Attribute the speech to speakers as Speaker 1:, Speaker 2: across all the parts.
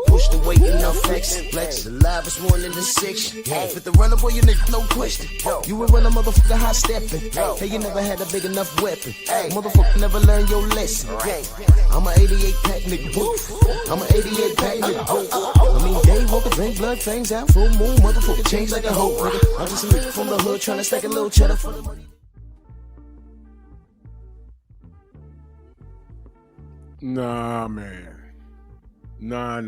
Speaker 1: Push the weight enough flex. Flex the livest one in the section. Fit the runner, boy, you nigga, no question. You will run a motherfucker high stepping. Hey, you never had a big enough weapon. Motherfucker never learned your lesson. I'm an 88 pack nigga. I'm an 88 pack nigga. I mean, day walker, drink blood, fangs out, full moon, motherfucker change like a hoe, nigga. I'm just a nigga from the hood trying to stack a little cheddar for the money.
Speaker 2: Nah, man. Nah.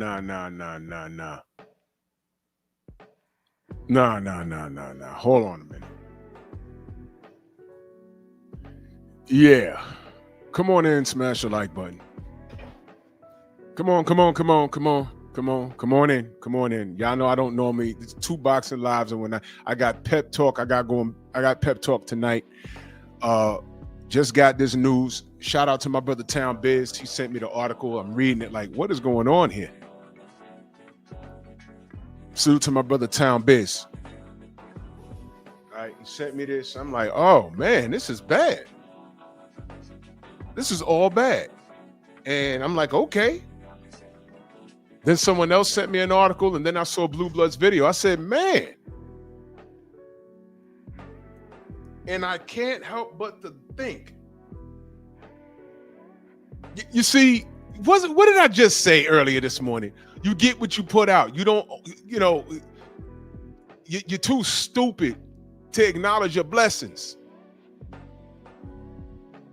Speaker 2: Hold on a minute. Yeah. Come on in, smash the like button. Come on in. Y'all know I don't normally, it's 2 boxing lives, and when I got pep talk, I got pep talk tonight. Just got this news. Shout out to my brother Town Biz. He sent me the article. I'm reading it like, what is going on here? Salute to my brother Town Biz. All right, he sent me this. I'm like, oh man, this is bad. This is all bad. And I'm like, okay. Then someone else sent me an article, and then I saw Blue Blood's video. I said, man. And I can't help but to think. You see, what did I just say earlier this morning? You get what you put out. You don't, you're too stupid to acknowledge your blessings.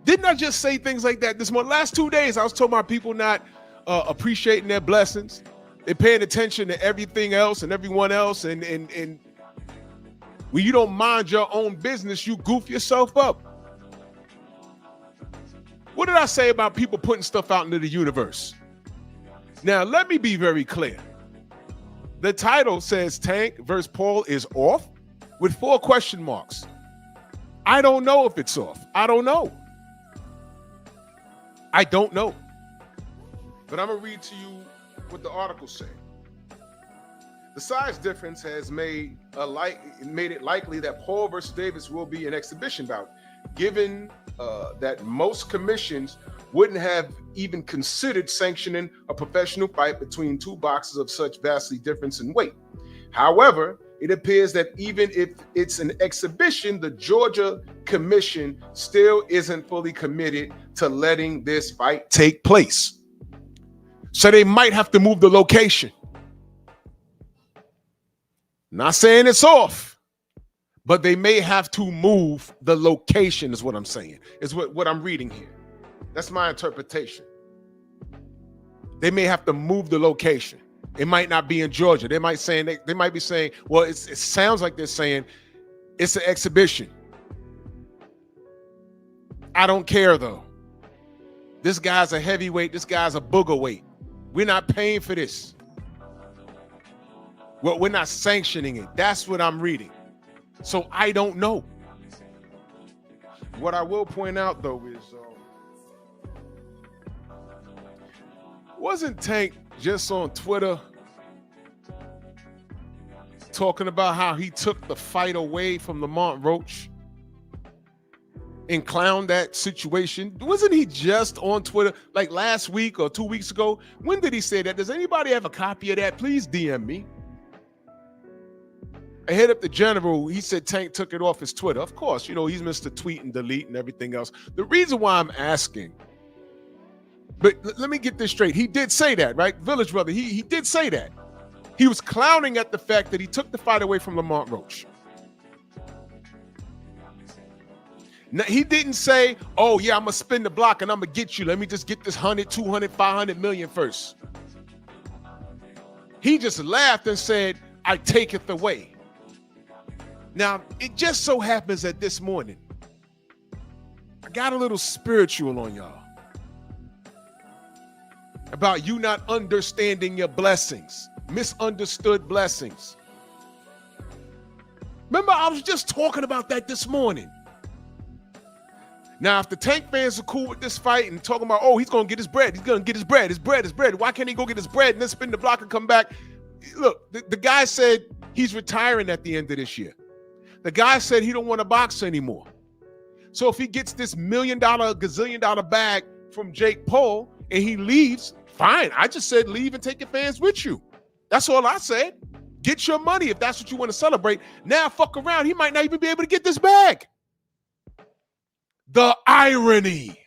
Speaker 2: Didn't I just say things like that this morning? Last 2 days, I was talking about people not appreciating their blessings. They're paying attention to everything else and everyone else. And when you don't mind your own business, you goof yourself up. What did I say about people putting stuff out into the universe? Now, let me be very clear. The title says Tank versus Paul is off with 4 question marks. I don't know if it's off. I don't know. But I'm going to read to you what the article said. The size difference has made it likely that Paul versus Davis will be an exhibition bout, given that most commissions wouldn't have even considered sanctioning a professional fight between 2 boxers of such vastly difference in weight. However, it appears that even if it's an exhibition, the Georgia Commission still isn't fully committed to letting this fight take place. So they might have to move the location. Not saying it's off, but they may have to move the location is what I'm saying. Is what I'm reading here. That's my interpretation. They may have to move the location. It might not be in Georgia. They might be saying, well, it sounds like they're saying it's an exhibition. I don't care though. This guy's a heavyweight. This guy's a booger weight. We're not paying for this. Well, we're not sanctioning it. That's what I'm reading. So I don't know. What I will point out though is, wasn't Tank just on Twitter talking about how he took the fight away from Lamont Roach and clowned that situation? Wasn't he just on Twitter like last week or 2 weeks ago? When did he say that? Does anybody have a copy of that? Please DM me. I hit up the general. He said Tank took it off his Twitter. Of course, he's Mr. Tweet and delete and everything else. The reason why I'm asking, but let me get this straight. He did say that, right? Village Brother, he did say that. He was clowning at the fact that he took the fight away from Lamont Roach. Now, he didn't say, oh, yeah, I'm going to spin the block and I'm going to get you. Let me just get this 100, 200, 500 million first. He just laughed and said, I taketh away. Now, it just so happens that this morning, I got a little spiritual on y'all about you not understanding your blessings, misunderstood blessings. Remember, I was just talking about that this morning. Now, if the Tank fans are cool with this fight and talking about, oh, he's going to get his bread. He's going to get his bread. His bread. Why can't he go get his bread and then spin the block and come back? Look, the guy said he's retiring at the end of this year. The guy said he don't want to box anymore. So if he gets this $1 million, gazillion-dollar bag from Jake Paul and he leaves Fine. I just said leave and take your fans with you. That's all I said. Get your money if that's what you want to celebrate. Now fuck around. He might not even be able to get this bag. The irony.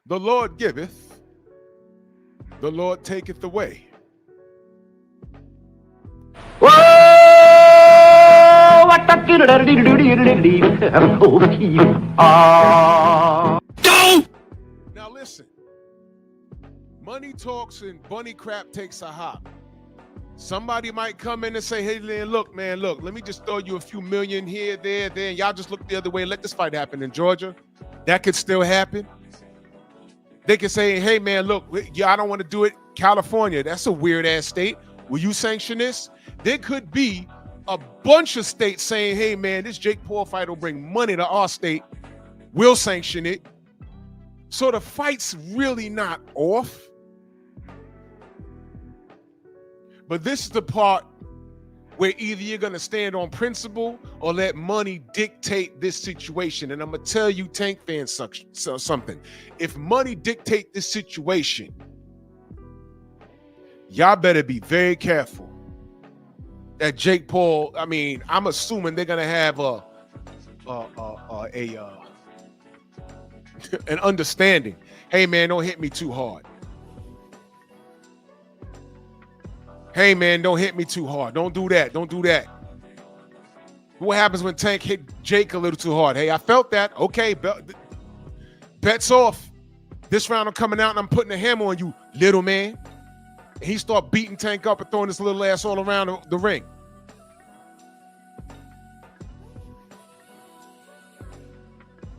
Speaker 2: The Lord giveth, the Lord taketh away. Now listen. Money talks and bunny crap takes a hop. Somebody might come in and say, hey, look, man, look, let me just throw you a few million here, there, and y'all just look the other way and let this fight happen in Georgia. That could still happen. They can say, hey, man, look, I don't want to do it. California, that's a weird-ass state. Will you sanction this? There could be a bunch of states saying, hey, man, this Jake Paul fight will bring money to our state. We'll sanction it. So the fight's really not off. But this is the part where either you're going to stand on principle or let money dictate this situation. And I'm going to tell you, Tank fans, something. If money dictate this situation, y'all better be very careful that Jake Paul, I mean, I'm assuming they're going to have an understanding. Hey, man, don't hit me too hard. Hey, man, don't hit me too hard. Don't do that. Don't do that. What happens when Tank hit Jake a little too hard? Hey, I felt that. Okay, bets off. This round I'm coming out and I'm putting a hammer on you, little man. And he start beating Tank up and throwing his little ass all around the ring.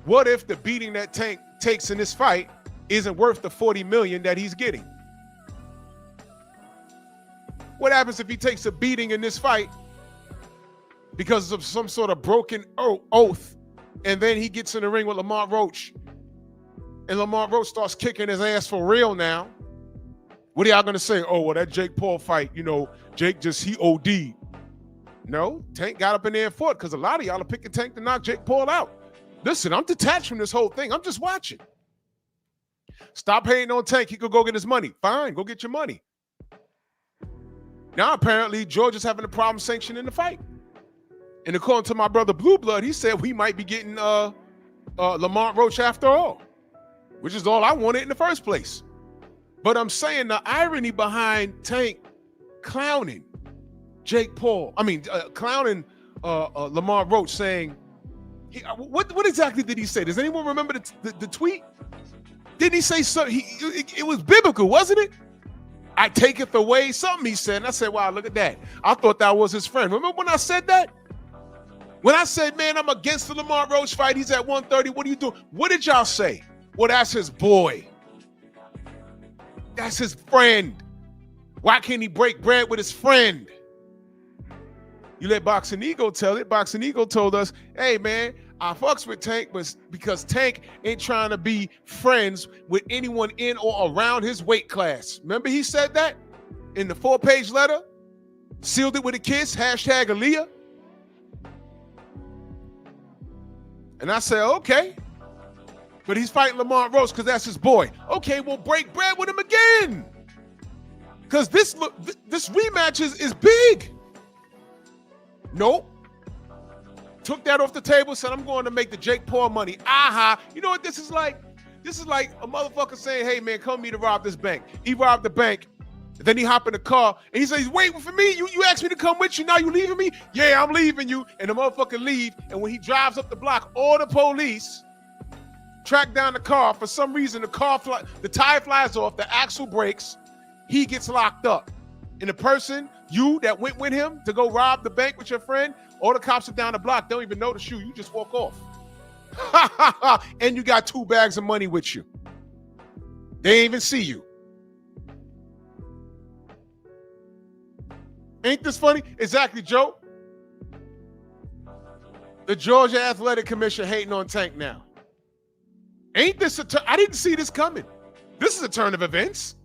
Speaker 2: What if the beating that Tank takes in this fight isn't worth the $40 million that he's getting? What happens if he takes a beating in this fight because of some sort of broken oath, and then he gets in the ring with Lamar Roach, and Lamar Roach starts kicking his ass for real now? What are y'all going to say? Oh, well, that Jake Paul fight, you know, Jake he OD'd. No, Tank got up in there and fought, because a lot of y'all are picking Tank to knock Jake Paul out. Listen, I'm detached from this whole thing. I'm just watching. Stop hating on Tank. He could go get his money. Fine, go get your money. Now, apparently, Georgia's having a problem sanctioning the fight. And according to my brother Blue Blood, he said we might be getting Lamar Roach after all, which is all I wanted in the first place. But I'm saying the irony behind Tank clowning Jake Paul, clowning Lamar Roach, saying, what exactly did he say? Does anyone remember the tweet? Didn't he say something? It was biblical, wasn't it? I taketh away something, he said. And I said, wow, look at that. I thought that was his friend. Remember when I said that? When I said, man, I'm against the Lamar Roach fight. He's at 130. What are you doing? What did y'all say? Well, that's his boy. That's his friend. Why can't he break bread with his friend? You let Boxing Ego tell it. Boxing Ego told us, hey, man, I fucks with Tank, but because Tank ain't trying to be friends with anyone in or around his weight class. Remember he said that in the 4-page letter? Sealed it with a kiss, hashtag Aaliyah. And I said, okay. But he's fighting Lamar Roach because that's his boy. Okay, well, break bread with him again. Because this rematch is big. Nope. Took that off the table, said, I'm going to make the Jake Paul money. Aha. You know what this is like? This is like a motherfucker saying, hey, man, come with me to rob this bank. He robbed the bank. Then he hop in the car, and he says, waiting for me? You asked me to come with you. Now you leaving me? Yeah, I'm leaving you. And the motherfucker leave, and when he drives up the block, all the police track down the car. For some reason, the tire flies off, the axle breaks. He gets locked up. And the person, you that went with him to go rob the bank with your friend, all the cops are down the block, don't even notice you. You just walk off. And you got 2 bags of money with you. They ain't even see you. Ain't this funny? Exactly, Joe. The Georgia Athletic Commission hating on Tank now. Ain't this I didn't see this coming. This is a turn of events.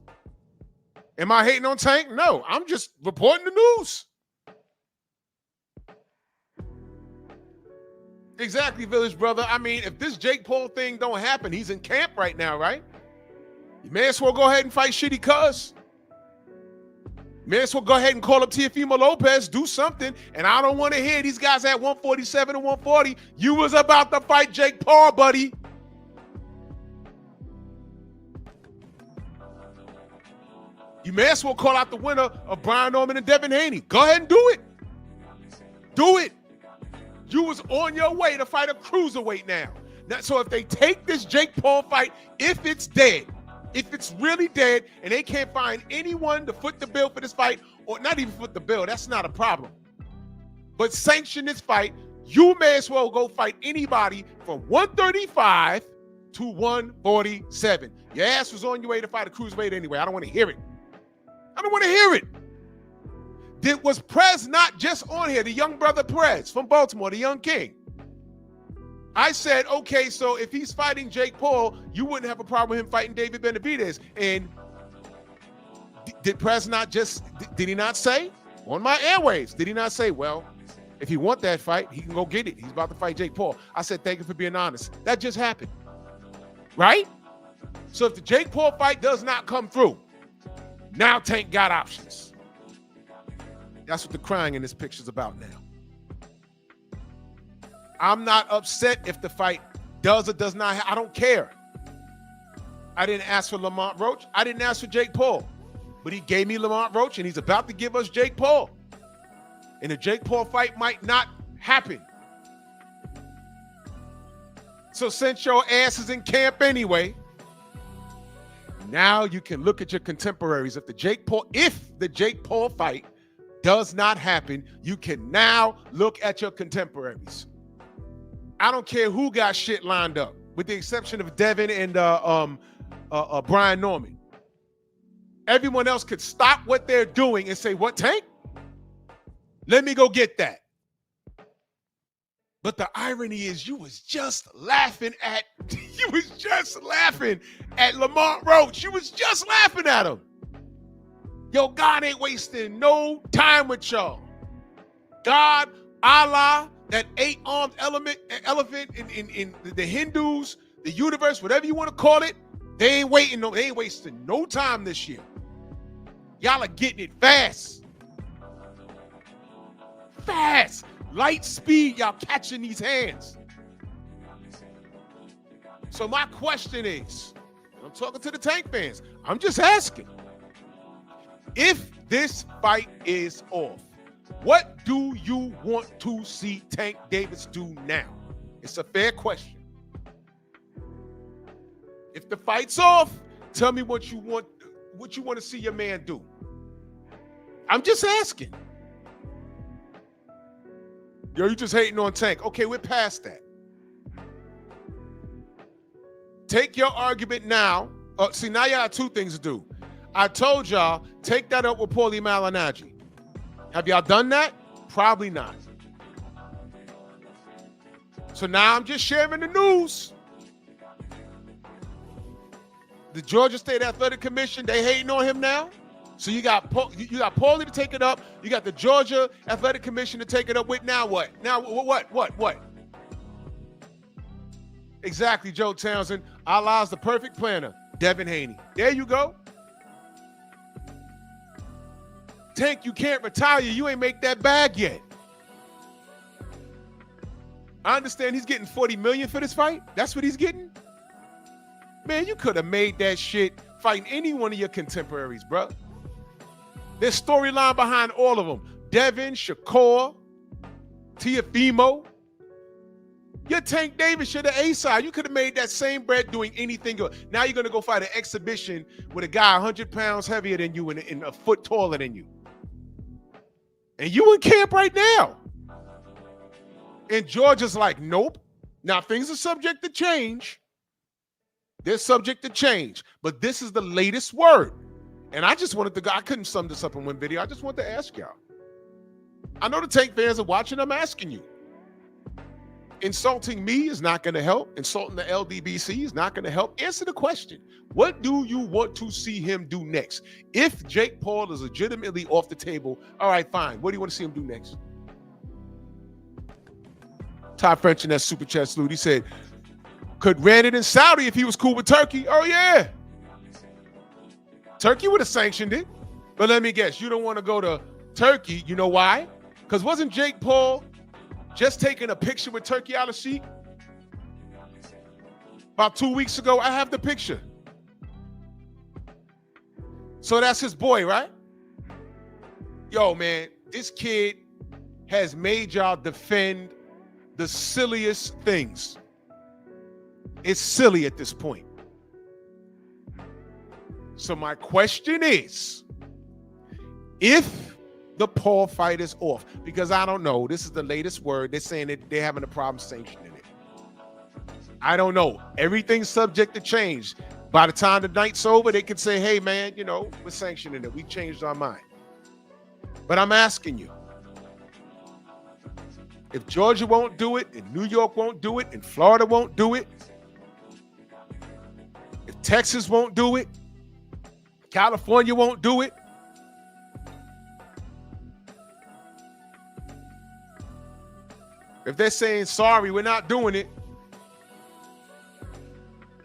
Speaker 2: Am I hating on Tank? No, I'm just reporting the news. Exactly, Village Brother. I mean, if this Jake Paul thing don't happen, he's in camp right now, right? You may as well go ahead and fight Shitty Cuz. May as well go ahead and call up Teofimo Lopez, do something. And I don't want to hear these guys at 147 and 140. You was about to fight Jake Paul, buddy. You may as well call out the winner of Brian Norman and Devin Haney. Go ahead and do it. Do it. You was on your way to fight a cruiserweight now. So if they take this Jake Paul fight, if it's dead, if it's really dead and they can't find anyone to foot the bill for this fight, or not even foot the bill, that's not a problem, but sanction this fight, you may as well go fight anybody from 135 to 147. Your ass was on your way to fight a cruiserweight anyway. I don't want to hear it. I don't want to hear it. Was Prez not just on here? The young brother Prez from Baltimore, the young king. I said, okay, so if he's fighting Jake Paul, you wouldn't have a problem with him fighting David Benavidez. And did Prez not just, did he not say on my airwaves, did he not say, well, if he want that fight, he can go get it. He's about to fight Jake Paul. I said, thank you for being honest. That just happened, right? So if the Jake Paul fight does not come through, now Tank got options. That's what the crying in this picture is about now. I'm not upset if the fight does or does not. I don't care. I didn't ask for Lamont Roach. I didn't ask for Jake Paul. But he gave me Lamont Roach, and he's about to give us Jake Paul. And the Jake Paul fight might not happen. So since your ass is in camp anyway, now you can look at your contemporaries. If the Jake Paul fight does not happen, you can now look at your contemporaries. I don't care who got shit lined up, with the exception of Devin and Brian Norman. Everyone else could stop what they're doing and say, what, Tank? Let me go get that. But the irony is you was just laughing at Lamont Roach. You was just laughing at him. Yo, God ain't wasting no time with y'all. God, Allah, that 8-armed elephant in the Hindus, the universe, whatever you want to call it, they ain't wasting no time this year. Y'all are getting it fast. Fast. Light speed, y'all catching these hands. So my question is, I'm talking to the Tank fans, I'm just asking, if this fight is off, what do you want to see Tank Davis do now? It's a fair question. If the fight's off, tell me what you want to see your man do. I'm just asking. Yo, you just hating on Tank. Okay, we're past that. Take your argument now. See, now y'all got two things to do. I told y'all, take that up with Paulie Malignaggi. Have y'all done that? Probably not. So now I'm just sharing the news. The Georgia State Athletic Commission, they hating on him now. So you got Paulie to take it up. You got the Georgia Athletic Commission to take it up with. Now what? Now what? Exactly, Joe Townsend. Allah's the perfect planner. Devin Haney. There you go. Tank, you can't retire. You ain't make that bag yet. I understand he's getting $40 million for this fight. That's what he's getting? Man, you could have made that shit fighting any one of your contemporaries, bro. There's storyline behind all of them. Devin, Shakur, Teofimo. Your Tank Davis, you're the A-side. You could have made that same bread doing anything else. Now you're going to go fight an exhibition with a guy 100 pounds heavier than you and a foot taller than you. And you in camp right now. And Georgia's like, nope. Now things are subject to change. They're subject to change. But this is the latest word. And I just wanted to go. I couldn't sum this up in one video. I just wanted to ask y'all. I know the Tank fans are watching. I'm asking you. Insulting me is not going to help. Insulting the LDBC is not going to help. Answer the question. What do you want to see him do next? If Jake Paul is legitimately off the table, all right, fine. What do you want to see him do next? Todd French in that super chat salute. He said, could ran it in Saudi if he was cool with Turkey? Oh, yeah. Turkey would have sanctioned it. But let me guess, you don't want to go to Turkey. You know why? Because wasn't Jake Paul just taking a picture with Turkey Al-Sheikh about 2 weeks ago? I have the picture. So that's his boy, right? Yo, man, this kid has made y'all defend the silliest things. It's silly at this point. So my question is, if the Paul fight is off, because I don't know, this is the latest word, they're saying that they're having a problem sanctioning it. I don't know. Everything's subject to change. By the time the night's over, they could say, hey, man, you know, we're sanctioning it. We changed our mind. But I'm asking you, if Georgia won't do it, and New York won't do it, and Florida won't do it, if Texas won't do it, California won't do it, if they're saying, sorry, we're not doing it,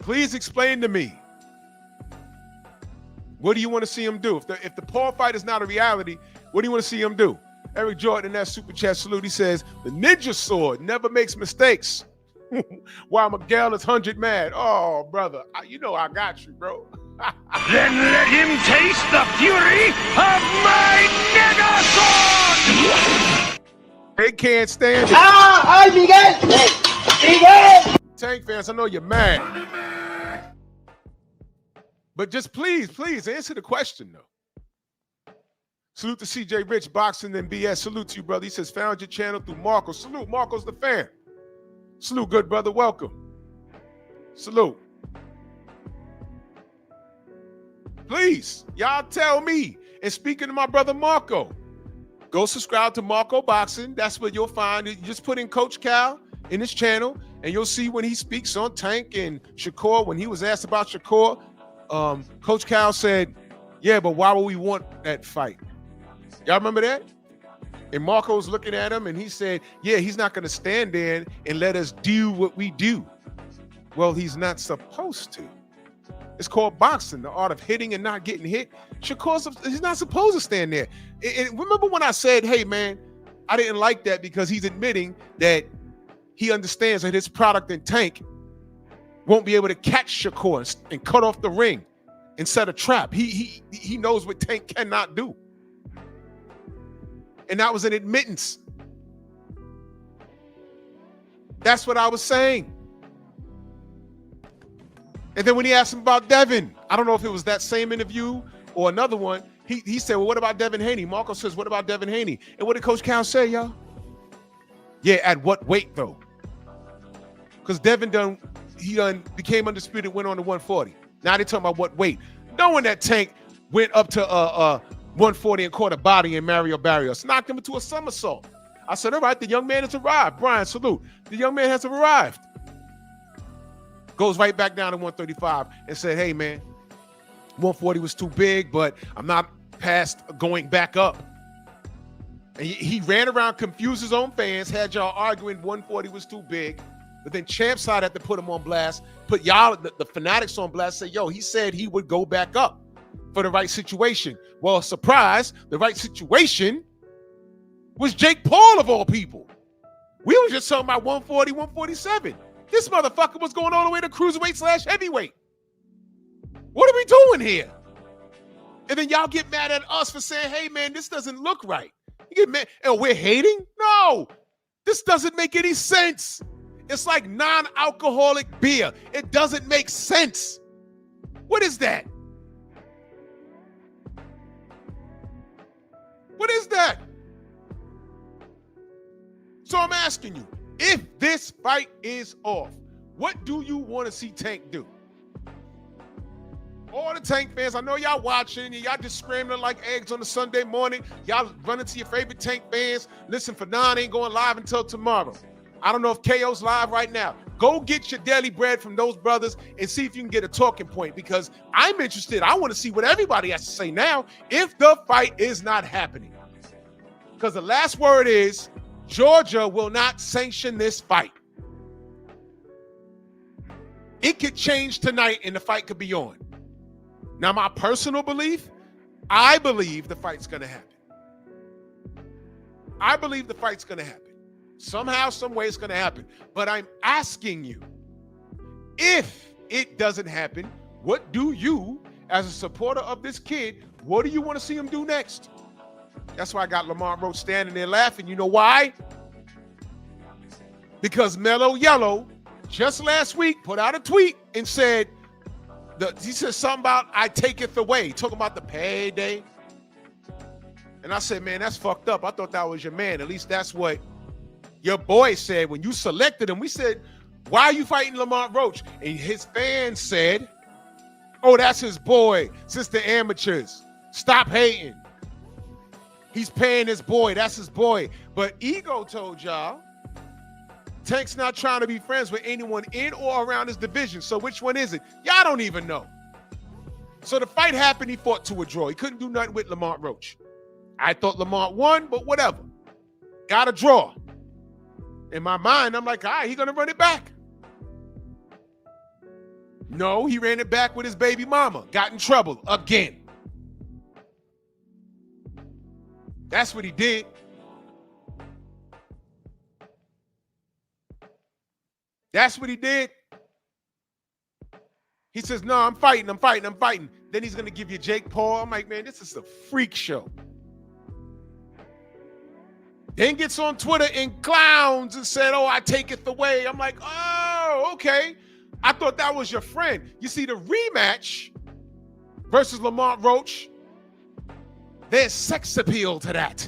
Speaker 2: please explain to me, what do you want to see him do? If the Paul fight is not a reality, what do you want to see him do? Eric Jordan in that super chat salute, he says, the ninja sword never makes mistakes. While Miguel is 100 mad. Oh, brother, you know I got you, bro.
Speaker 3: Then let him taste the fury of my nigga sword!
Speaker 2: They can't stand it.
Speaker 4: ¡Ay, Miguel! ¡Miguel!
Speaker 2: Tank fans, I know you're mad. But just please answer the question, though. Salute to CJ Rich, Boxing and BS. Salute to you, brother. He says, found your channel through Marco. Salute, Marco's the fan. Salute, good brother. Welcome. Salute. Please, y'all tell me. And speaking to my brother Marco, go subscribe to Marco Boxing. That's what you'll find. You just put in Coach Cal in his channel, and you'll see when he speaks on Tank and Shakur. When he was asked about Shakur, Coach Cal said, yeah, but why would we want that fight? Y'all remember that? And Marco's looking at him, and he said, yeah, he's not going to stand there and let us do what we do. Well, he's not supposed to. It's called boxing, the art of hitting and not getting hit. He's not supposed to stand there. And remember when I said, hey, man, I didn't like that because he's admitting that he understands that his product and Tank won't be able to catch Shakur and cut off the ring and set a trap. He knows what Tank cannot do. And that was an admittance. That's what I was saying. And then when he asked him about Devin, I don't know if it was that same interview or another one, he said, well, what about Devin Haney? Marco says, what about Devin Haney? And what did Coach Cal say, y'all? Yeah, at what weight, though? Because Devin became undisputed, went on to 140. Now they're talking about what weight. Knowing that Tank went up to 140 and caught a body in Mario Barrios, knocked him into a somersault. I said, all right, the young man has arrived. Brian, salute. The young man has arrived. Goes right back down to 135 and said, hey, man, 140 was too big, but I'm not past going back up. And he ran around, confused his own fans, had y'all arguing 140 was too big. But then Champside had to put him on blast, put y'all, the fanatics on blast, say, yo, he said he would go back up for the right situation. Well, surprise, the right situation was Jake Paul of all people. We were just talking about 140, 147. This motherfucker was going all the way to cruiserweight / heavyweight. What are we doing here? And then y'all get mad at us for saying, hey, man, this doesn't look right. You get mad, and we're hating? No, this doesn't make any sense. It's like non-alcoholic beer. It doesn't make sense. What is that? What is that? So I'm asking you, if this fight is off, what do you want to see Tank do? All the Tank fans, I know y'all watching, and y'all just scrambling like eggs on a Sunday morning. Y'all running to your favorite Tank fans. Listen, Fanon ain't going live until tomorrow. I don't know if KO's live right now. Go get your daily bread from those brothers and see if you can get a talking point, because I'm interested. I want to see what everybody has to say now if the fight is not happening. Because the last word is Georgia will not sanction this fight. It could change tonight and the fight could be on. Now, my personal belief, I believe the fight's going to happen. I believe the fight's going to happen. Somehow, some way it's going to happen. But I'm asking you, if it doesn't happen, what do you, as a supporter of this kid, what do you want to see him do next? That's why I got Lamont Roach standing there laughing. You know why? Because Mellow Yellow just last week put out a tweet and said, he said something about I taketh away, talking about the payday. And I said, man, that's fucked up. I thought that was your man. At least that's what your boy said when you selected him. We said, why are you fighting Lamont Roach? And his fans said, oh, that's his boy. Since the amateurs, stop hating. He's paying his boy. That's his boy. But Ego told y'all, Tank's not trying to be friends with anyone in or around his division. So which one is it? Y'all don't even know. So the fight happened. He fought to a draw. He couldn't do nothing with Lamont Roach. I thought Lamont won, but whatever. Got a draw. In my mind, I'm like, all right, he's going to run it back. No, he ran it back with his baby mama. Got in trouble again. That's what he did. That's what he did. He says, no, I'm fighting. Then he's going to give you Jake Paul. I'm like, man, this is a freak show. Then gets on Twitter and clowns and said, oh, I taketh away. I'm like, oh, okay. I thought that was your friend. You see, the rematch versus Lamont Roach, there's sex appeal to that.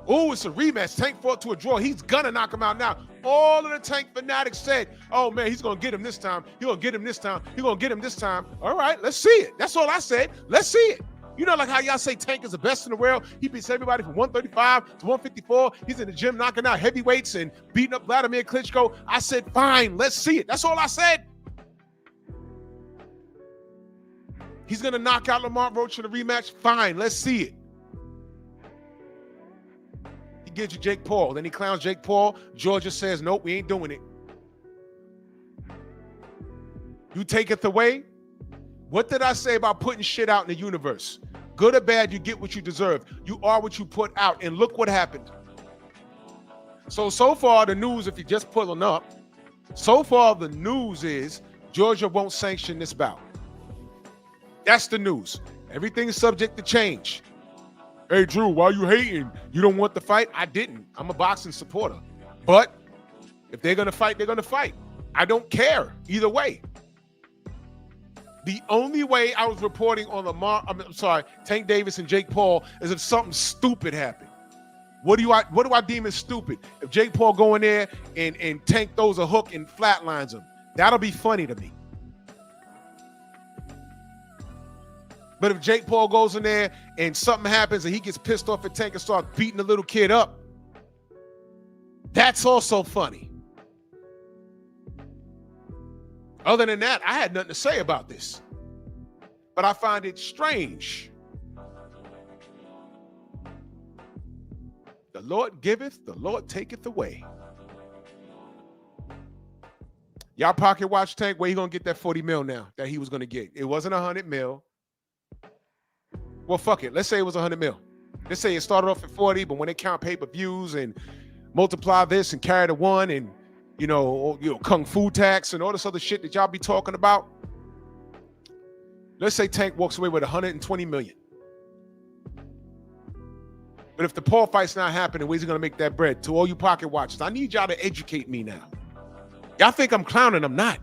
Speaker 2: Oh, it's a rematch. Tank fought to a draw. He's going to knock him out now. All of the Tank fanatics said, oh, man, he's going to get him this time. He's going to get him this time. He's going to get him this time. All right, let's see it. That's all I said. Let's see it. You know, like how y'all say Tank is the best in the world. He beats everybody from 135 to 154. He's in the gym knocking out heavyweights and beating up Vladimir Klitschko. I said, fine, let's see it. That's all I said. He's going to knock out Lamont Roach in the rematch. Fine, let's see it. He gives you Jake Paul. Then he clowns Jake Paul. Georgia says, nope, we ain't doing it. You taketh away. What did I say about putting shit out in the universe? Good or bad, you get what you deserve. You are what you put out. And look what happened. So far, the news, if you're just pulling up, so far the news is Georgia won't sanction this bout. That's the news. Everything is subject to change. Hey, Drew, why you hating? You don't want the fight? I didn't. I'm a boxing supporter. But if they're going to fight, they're going to fight. I don't care either way. The only way I was reporting on Tank Davis and Jake Paul is if something stupid happened. What do I deem as stupid? If Jake Paul go in there and Tank throws a hook and flatlines him, that'll be funny to me. But if Jake Paul goes in there and something happens and he gets pissed off at Tank and starts beating the little kid up, that's also funny. Other than that, I had nothing to say about this. But I find it strange. The Lord giveth, the Lord taketh away. Y'all pocket watch Tank, where he gonna get that 40 mil now that he was gonna get? It wasn't 100 mil. Well, fuck it. Let's say it was 100 mil. Let's say it started off at 40, but when they count pay-per-views and multiply this and carry the one and you know, kung fu tax and all this other shit that y'all be talking about. Let's say Tank walks away with 120 million. But if the Paul fight's not happening, where's he gonna make that bread? To all you pocket watchers, I need y'all to educate me now. Y'all think I'm clowning? I'm not.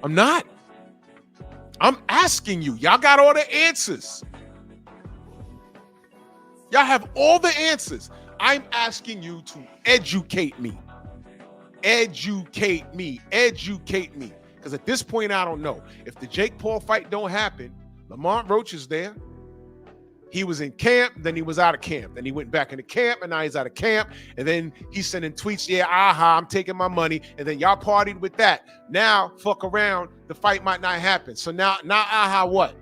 Speaker 2: I'm not. I'm asking you. Y'all got all the answers. Y'all have all the answers. I'm asking you to educate me. Educate me. Because at this point, I don't know. If the Jake Paul fight don't happen, Lamont Roach is there. He was in camp, then he was out of camp. Then he went back into camp, and now he's out of camp. And then he's sending tweets, yeah, I'm taking my money. And then y'all partied with that. Now, fuck around, the fight might not happen. So now what?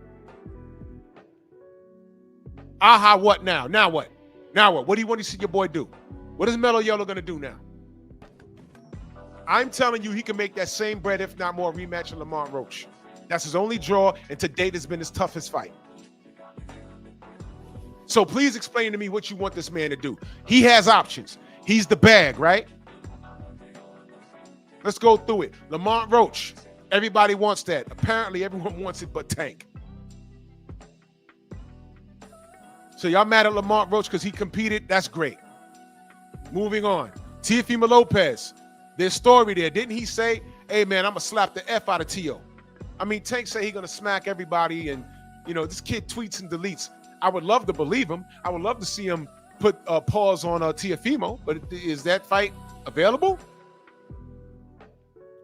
Speaker 2: What now? Now what? What do you want to see your boy do? What is Mellow Yellow going to do now? I'm telling you, he can make that same bread, if not more, rematch of Lamont Roach. That's his only draw, and to date has been his toughest fight. So please explain to me what you want this man to do. He has options. He's the bag, right? Let's go through it. Lamont Roach. Everybody wants that. Apparently, everyone wants it but Tank. So y'all mad at Lamont Roach because he competed? That's great. Moving on. Teofimo Lopez. There's story there. Didn't he say, hey, man, I'm going to slap the F out of Tio? I mean, Tank say he's going to smack everybody, and, you know, this kid tweets and deletes. I would love to believe him. I would love to see him put pause on Teofimo, but is that fight available?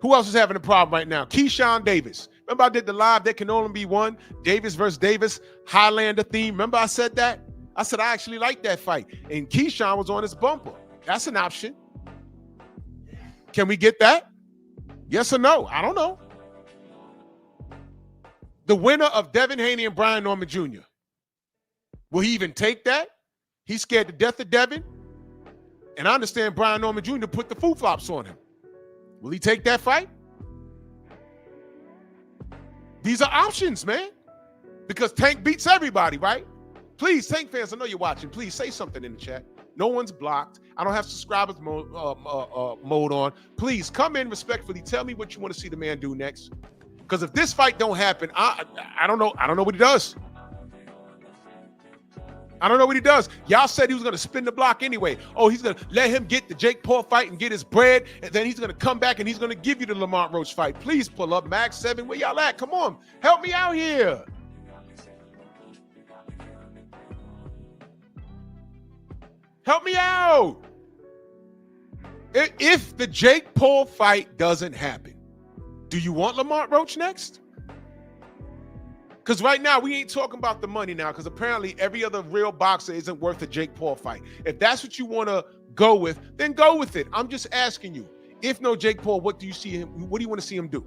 Speaker 2: Who else is having a problem right now? Keyshawn Davis. Remember I did the live, there can only be one. Davis versus Davis, Highlander theme. Remember I said that? I said I actually like that fight. And Keyshawn was on his bumper. That's an option. Can we get that? Yes or no? I don't know. The winner of Devin Haney and Brian Norman Jr. Will he even take that? He's scared to death of Devin. And I understand Brian Norman Jr. put the foo-flops on him. Will he take that fight? These are options, man. Because Tank beats everybody, right? Please, Tank fans, I know you're watching. Please say something in the chat. No one's blocked. I don't have subscribers mode on. Please come in respectfully. Tell me what you want to see the man do next. Because if this fight don't happen, I don't know. I don't know what he does. I don't know what he does. Y'all said he was going to spin the block anyway. Oh, he's going to let him get the Jake Paul fight and get his bread, and then he's going to come back and he's going to give you the Lamont Roach fight. Please pull up. Mag 7, where y'all at? Come on. Help me out here. Help me out. If the Jake Paul fight doesn't happen, do you want Lamont Roach next? Because right now, we ain't talking about the money now, because apparently every other real boxer isn't worth a Jake Paul fight. If that's what you want to go with, then go with it. I'm just asking you. If no Jake Paul, what do you see him? What do you want to see him do?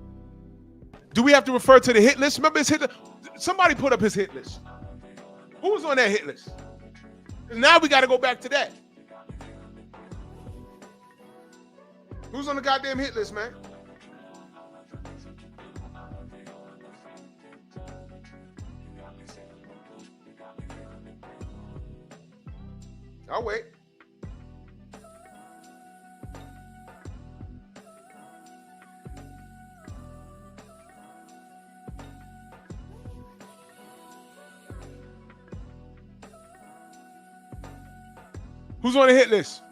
Speaker 2: Do we have to refer to the hit list? Remember his hit list? Somebody put up his hit list. Who was on that hit list? Now we got to go back to that. Who's on the goddamn hit list, man? I'll wait. Who's on the hit list?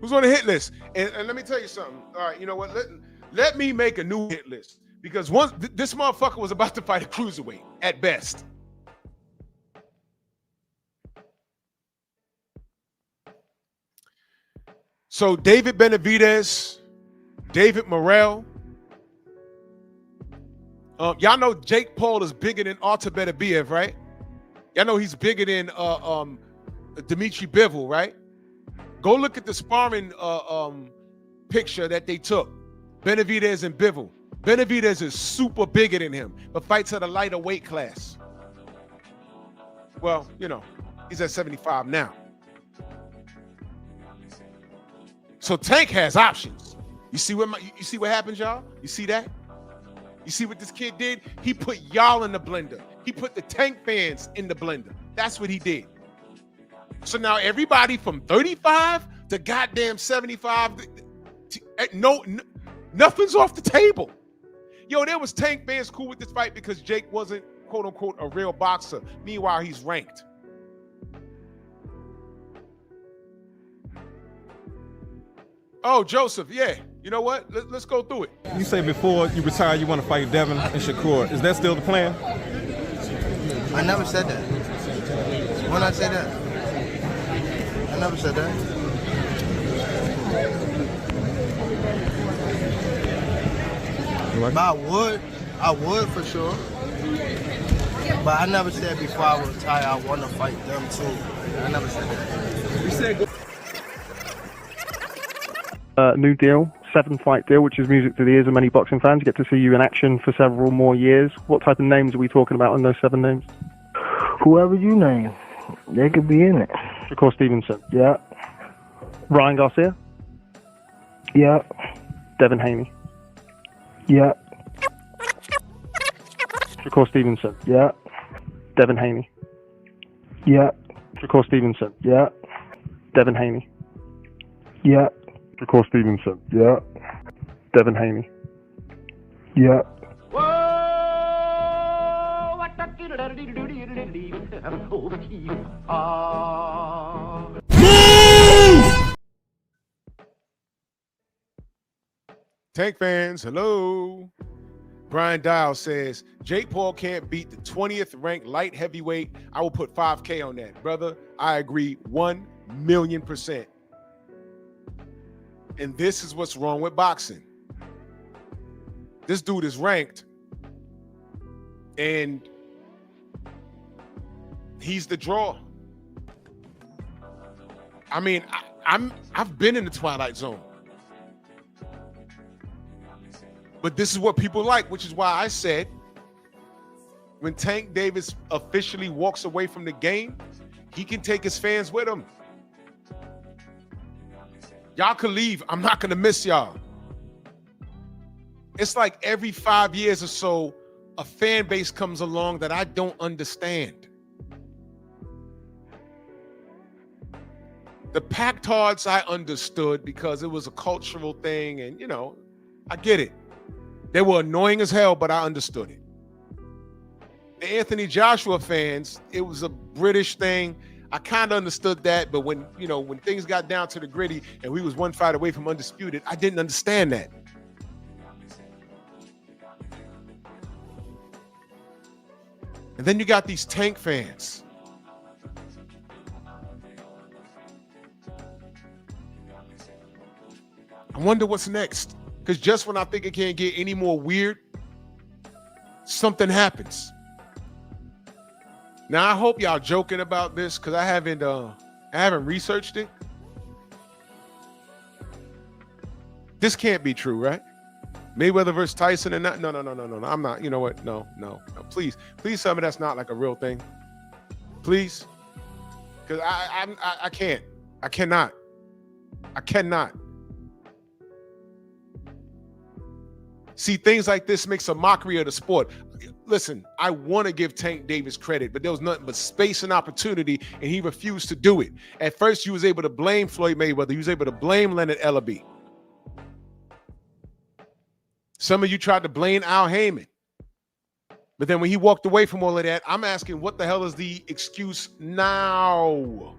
Speaker 2: Who's on the hit list? And let me tell you something. All right, you know what? Let me make a new hit list, because once this motherfucker was about to fight a cruiserweight at best. So David Benavidez, David Morrell. Y'all know Jake Paul is bigger than Artur Beterbiev, right? Y'all know he's bigger than Dimitri Bivol, right? Go look at the sparring picture that they took. Benavidez and Bivol. Benavidez is super bigger than him, but fights at a lighter weight class. Well, you know, he's at 75 now. So Tank has options. You see what happens, y'all? You see that? You see what this kid did? He put y'all in the blender. He put the Tank fans in the blender. That's what he did. So now everybody from 35 to goddamn 75, nothing's off the table. Yo, there was Tank fans cool with this fight because Jake wasn't, quote unquote, a real boxer. Meanwhile, he's ranked. Oh, Joseph, yeah. You know what? Let's go through it.
Speaker 5: You say before you retire, you want to fight Devin and Shakur. Is that still the plan?
Speaker 6: I never said that. When I say that? I never said that. But I would for sure. But I never said before I retire I want to fight them too. I never said that.
Speaker 7: New deal, 7-fight deal, which is music to the ears of many boxing fans. Get to see you in action for several more years. What type of names are we talking about on those 7 names?
Speaker 6: Whoever you name, they could be in it.
Speaker 7: Shakur Stevenson.
Speaker 6: Yeah.
Speaker 7: Ryan Garcia.
Speaker 6: Yeah.
Speaker 7: Devin Haney.
Speaker 6: Yeah.
Speaker 7: Shakur Stevenson.
Speaker 6: Yeah.
Speaker 7: Devin Haney.
Speaker 6: Yeah.
Speaker 7: Shakur Stevenson.
Speaker 6: Yeah.
Speaker 7: Devin Haney.
Speaker 6: Yeah.
Speaker 7: Shakur Stevenson.
Speaker 6: Yeah.
Speaker 7: Devin Haney.
Speaker 6: Yeah.
Speaker 2: Tank fans, hello. Brian Dial says, Jake Paul can't beat the 20th ranked light heavyweight. I will put 5K on that. Brother, I agree 1,000,000%. And this is what's wrong with boxing. This dude is ranked and he's the draw. I mean, I've been in the Twilight Zone. But this is what people like, which is why I said when Tank Davis officially walks away from the game, he can take his fans with him. Y'all can leave. I'm not going to miss y'all. It's like every 5 years or so, a fan base comes along that I don't understand. The Packtards I understood because it was a cultural thing and, you know, I get it. They were annoying as hell, but I understood it. The Anthony Joshua fans, it was a British thing. I kind of understood that, but when things got down to the gritty and we was one fight away from undisputed, I didn't understand that. And then you got these Tank fans. I wonder what's next. Because just when I think it can't get any more weird, something happens. Now I hope y'all joking about this because I haven't researched it. This can't be true, right? Mayweather versus Tyson and not. No. I'm not. You know what? No. Please tell me that's not like a real thing. Please, because I can't. I cannot. See, things like this makes a mockery of the sport. Listen, I want to give Tank Davis credit, but there was nothing but space and opportunity, and he refused to do it. At first, you was able to blame Floyd Mayweather. You was able to blame Leonard Ellaby. Some of you tried to blame Al Heyman. But then when he walked away from all of that, I'm asking, what the hell is the excuse now?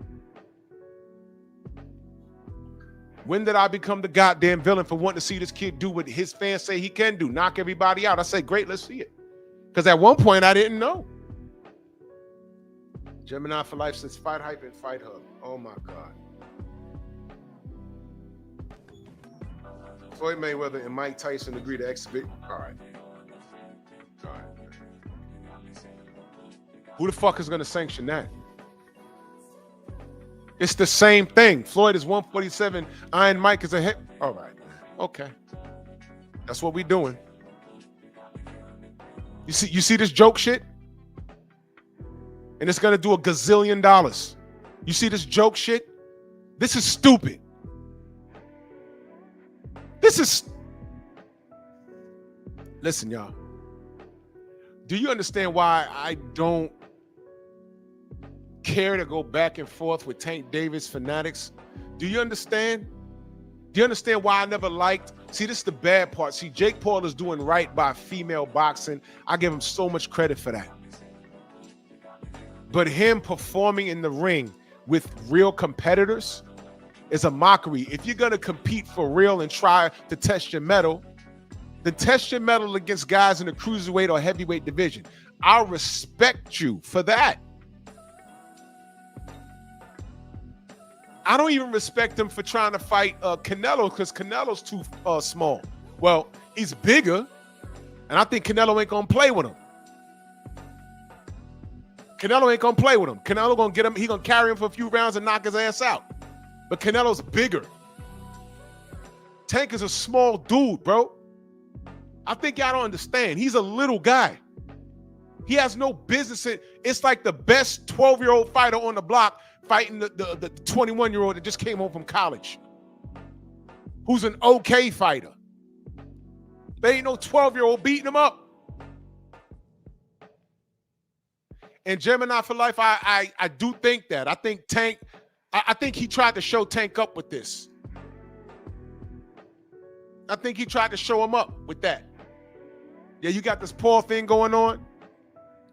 Speaker 2: When did I become the goddamn villain for wanting to see this kid do what his fans say he can do? Knock everybody out. I say, great, let's see it. Because at one point, I didn't know. Gemini for Life says, Fight Hype and Fight Hub. Oh, my God. Floyd Mayweather and Mike Tyson agree to exhibit. All right. Who the fuck is going to sanction that? It's the same thing. Floyd is 147. Iron Mike is a hit. All right. Okay. That's what we doing. You see this joke shit? And it's going to do $1 gazillion. You see this joke shit? This is stupid. Listen, y'all. Do you understand why I don't care to go back and forth with Tank Davis fanatics? Do you understand? Do you understand why I never liked? See, this is the bad part. See, Jake Paul is doing right by female boxing. I give him so much credit for that. But him performing in the ring with real competitors is a mockery. If you're going to compete for real and try to test your mettle, then test your mettle against guys in the cruiserweight or heavyweight division. I'll respect you for that. I don't even respect him for trying to fight Canelo because Canelo's too small. Well, he's bigger, and I think Canelo ain't going to play with him. Canelo ain't going to play with him. Canelo going to get him. He going to carry him for a few rounds and knock his ass out. But Canelo's bigger. Tank is a small dude, bro. I think y'all don't understand. He's a little guy. He has no business in. It's like the best 12-year-old fighter on the block fighting the 21-year-old that just came home from college, who's an okay fighter. There ain't no 12-year-old beating him up. And Gemini for life, I do think that. I think Tank, I think he tried to show Tank up with this. I think he tried to show him up with that. Yeah, you got this Paul thing going on.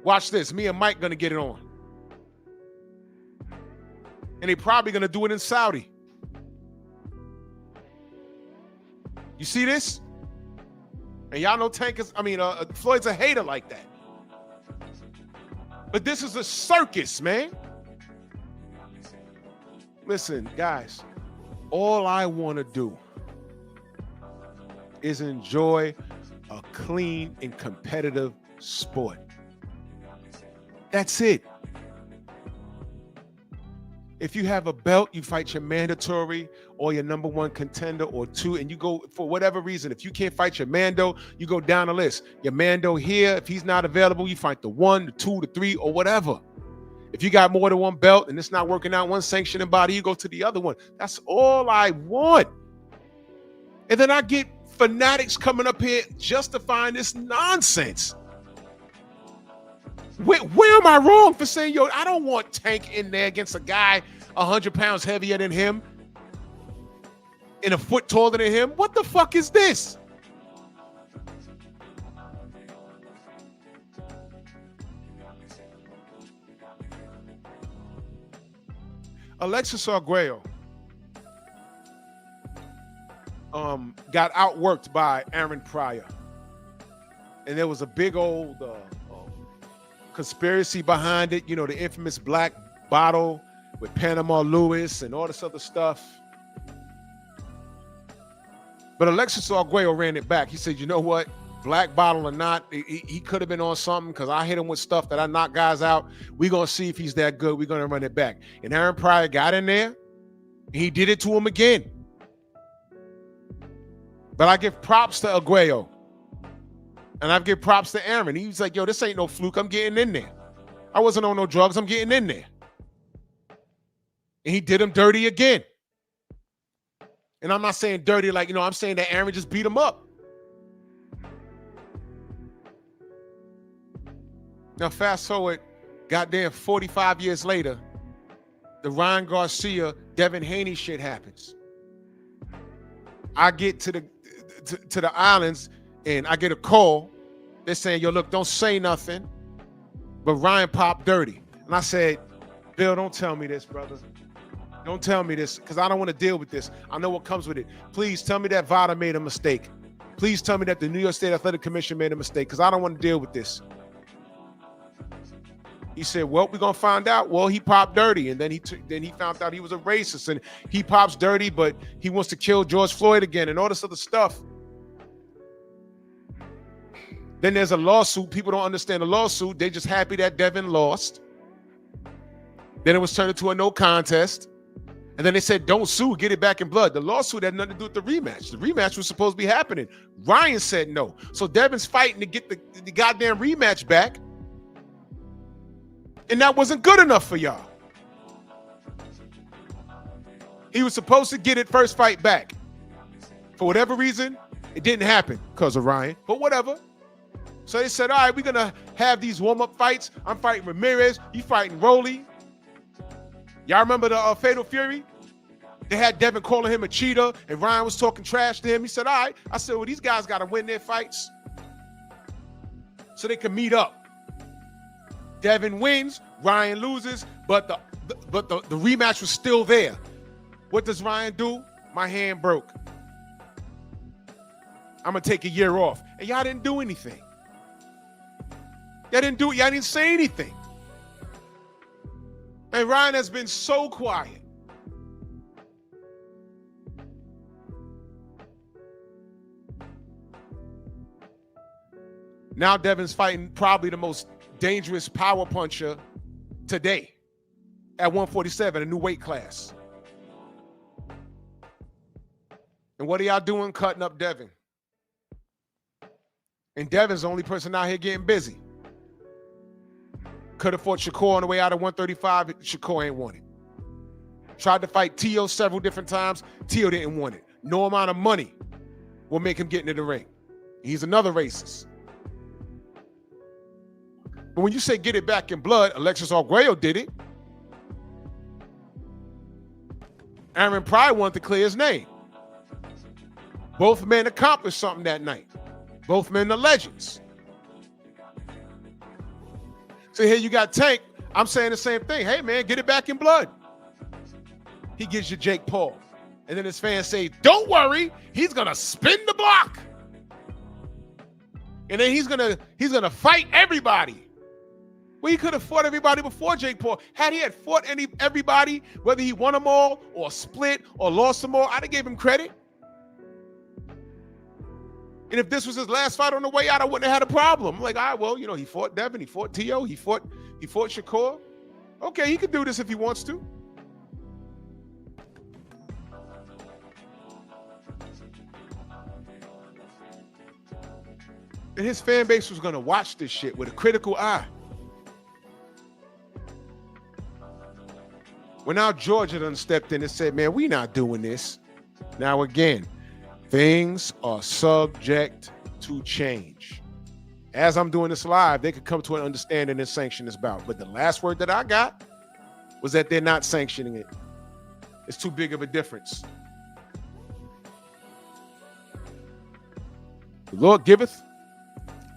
Speaker 2: Watch this. Me and Mike gonna get it on. And they probably gonna do it in Saudi. You see this? And y'all know Tank is, Floyd's a hater like that. But this is a circus, man. Listen, guys, all I want to do is enjoy a clean and competitive sport. That's it. If you have a belt, you fight your mandatory or your number one contender or two, and you go for whatever reason. If you can't fight your Mando, you go down the list. Your Mando here, if he's not available, you fight the 1, the 2, the 3, or whatever. If you got more than one belt and it's not working out, one sanctioning body, you go to the other one. That's all I want. And then I get fanatics coming up here justifying this nonsense. Where am I wrong for saying, yo, I don't want Tank in there against a guy 100 pounds heavier than him and a foot taller than him? What the fuck is this? Alexis Arguello got outworked by Aaron Pryor. And there was a big old conspiracy behind it, you know, the infamous black bottle with Panama Lewis and all this other stuff. But Alexis Arguello ran it back. He said, you know what, black bottle or not, he could have been on something because I hit him with stuff that I knock guys out. We're going to see if he's that good. We're going to run it back. And Aaron Pryor got in there. And he did it to him again. But I give props to Arguello. And I give props to Aaron. He was like, yo, this ain't no fluke. I'm getting in there. I wasn't on no drugs. I'm getting in there. And he did him dirty again. And I'm not saying dirty like, I'm saying that Aaron just beat him up. Now, fast forward, goddamn 45 years later, the Ryan Garcia, Devin Haney shit happens. I get to the islands, and I get a call. They're saying, yo, look, don't say nothing, but Ryan popped dirty. And I said, Bill, don't tell me this, brother. Don't tell me this, because I don't want to deal with this. I know what comes with it. Please tell me that VADA made a mistake. Please tell me that the New York State Athletic Commission made a mistake, because I don't want to deal with this. He said, well, we're going to find out. Well, he popped dirty, and then he found out he was a racist, and he pops dirty, but he wants to kill George Floyd again, and all this other stuff. Then there's a lawsuit. People don't understand the lawsuit. They're just happy that Devin lost. Then it was turned into a no contest. And then they said, don't sue, get it back in blood. The lawsuit had nothing to do with the rematch. The rematch was supposed to be happening. Ryan said no. So Devin's fighting to get the goddamn rematch back. And that wasn't good enough for y'all. He was supposed to get it first fight back. For whatever reason, it didn't happen because of Ryan, but whatever. So they said, all right, we're going to have these warm-up fights. I'm fighting Ramirez. You fighting Rolly. Y'all remember the Fatal Fury? They had Devin calling him a cheater, and Ryan was talking trash to him. He said, all right. I said, well, these guys got to win their fights so they can meet up. Devin wins, Ryan loses, but the rematch was still there. What does Ryan do? My hand broke. I'm going to take a year off. And y'all didn't do anything. Y'all didn't say anything. And Ryan has been so quiet. Now Devin's fighting probably the most dangerous power puncher today at 147, a new weight class. And what are y'all doing cutting up Devin? And Devin's the only person out here getting busy. Could have fought Shakur on the way out of 135. Shakur ain't want it. Tried to fight Tio several different times. Tio didn't want it. No amount of money will make him get into the ring. He's another racist. But when you say get it back in blood, Alexis Arguello did it. Aaron Pryor wanted to clear his name. Both men accomplished something that night. Both men are legends. So here you got Tank. I'm saying the same thing. Hey, man, get it back in blood. He gives you Jake Paul. And then his fans say, don't worry, he's going to spin the block. And then he's gonna fight everybody. Well, he could have fought everybody before Jake Paul. Had he fought everybody, whether he won them all or split or lost them all, I'd have gave him credit. And if this was his last fight on the way out, I wouldn't have had a problem. I'm like, all right, well, you know, he fought Devin, he fought Tio, he fought Shakur. Okay, he could do this if he wants to. And his fan base was going to watch this shit with a critical eye. When now Georgia done stepped in and said, man, we not doing this. Now again, things are subject to change. As I'm doing this live, they could come to an understanding and sanction this bout. But the last word that I got was that they're not sanctioning it. It's too big of a difference. The Lord giveth,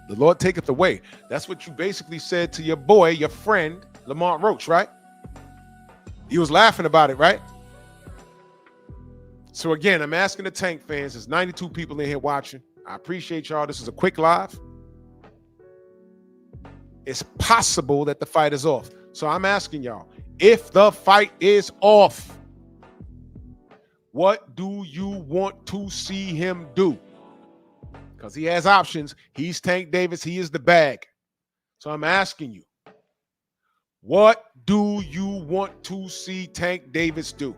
Speaker 2: the Lord taketh away. That's what you basically said to your boy, your friend, Lamont Roach, right? He was laughing about it, right? So again, I'm asking the Tank fans, there's 92 people in here watching. I appreciate y'all. This is a quick live. It's possible that the fight is off. So I'm asking y'all, if the fight is off, what do you want to see him do? Because he has options. He's Tank Davis. He is the bag. So I'm asking you, what do you want to see Tank Davis do?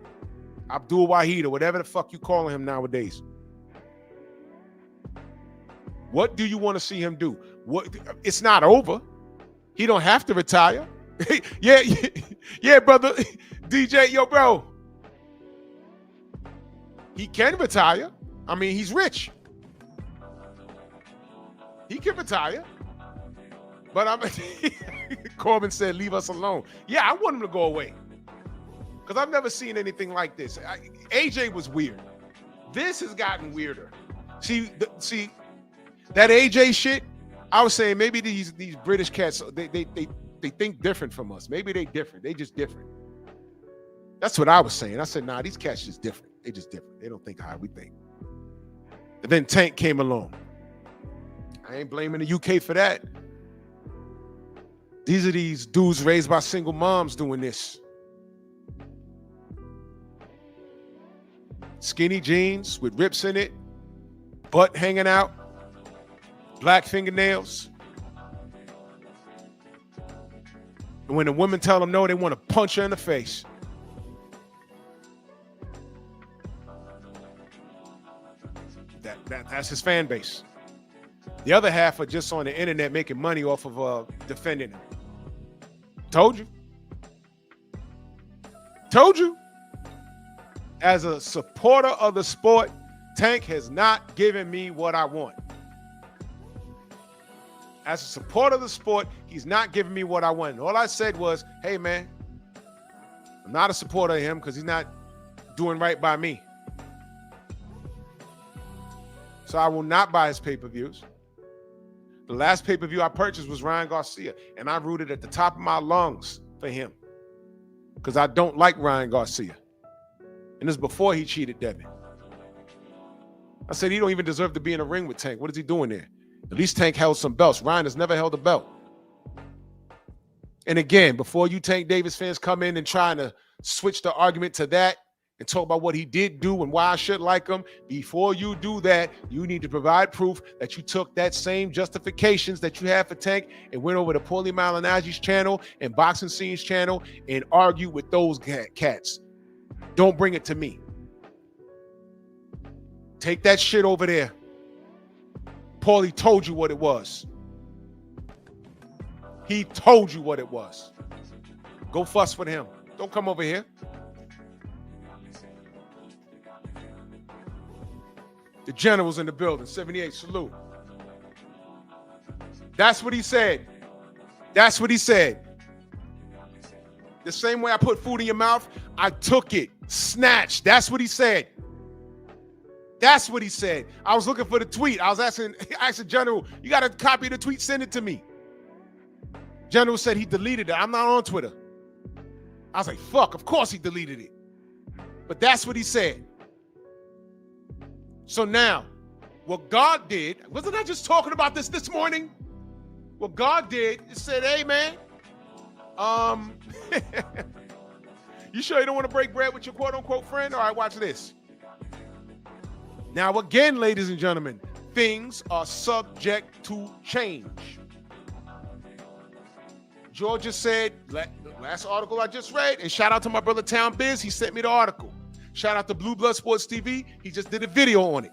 Speaker 2: Abdul Wahid or whatever the fuck you calling him nowadays. What do you want to see him do? What? It's not over. He don't have to retire. yeah, brother. DJ, yo, bro. He can retire. I mean, he's rich. He can retire. But Corbin said, leave us alone. Yeah, I want him to go away. Because I've never seen anything like this. AJ was weird. This has gotten weirder. See, that AJ shit, I was saying maybe these British cats, they think different from us. Maybe they different. They just different. That's what I was saying. I said, nah, these cats just different. They just different. They don't think how we think. And then Tank came along. I ain't blaming the UK for that. These are these dudes raised by single moms doing this. Skinny jeans with rips in it, butt hanging out, black fingernails. And when the women tell them no, they want to punch her in the face. That's his fan base. The other half are just on the internet making money off of defending him. Told you. Told you. As a supporter of the sport, Tank has not given me what I want. As a supporter of the sport, he's not giving me what I want. And all I said was, hey, man, I'm not a supporter of him because he's not doing right by me. So I will not buy his pay-per-views. The last pay-per-view I purchased was Ryan Garcia, and I rooted at the top of my lungs for him because I don't like Ryan Garcia. And this is before he cheated Devin. I said he don't even deserve to be in a ring with Tank. What is he doing there? At least Tank held some belts. Ryan has never held a belt. And again, before you Tank Davis fans come in and trying to switch the argument to that and talk about what he did do and why I should like him, before you do that, you need to provide proof that you took that same justifications that you had for Tank and went over to Paulie Malignaggi's channel and Boxing Scene's channel and argued with those cats. Don't bring it to me. Take that shit over there. Paulie told you what it was. He told you what it was. Go fuss with him. Don't come over here. The general's in the building. 78, salute. That's what he said. That's what he said. The same way I put food in your mouth, I took it. Snatched. That's what he said. That's what he said. I was looking for the tweet. I was asking General, you got a copy of the tweet? Send it to me. General said he deleted it. I'm not on Twitter. I was like, fuck, of course he deleted it. But that's what he said. So now, what God did, wasn't I just talking about this morning? What God did is said, hey, man, you sure you don't want to break bread with your quote-unquote friend? All right, watch this. Now, again, ladies and gentlemen, things are subject to change. Georgia said, last article I just read, and shout out to my brother Town Biz, he sent me the article. Shout out to Blue Blood Sports TV, he just did a video on it.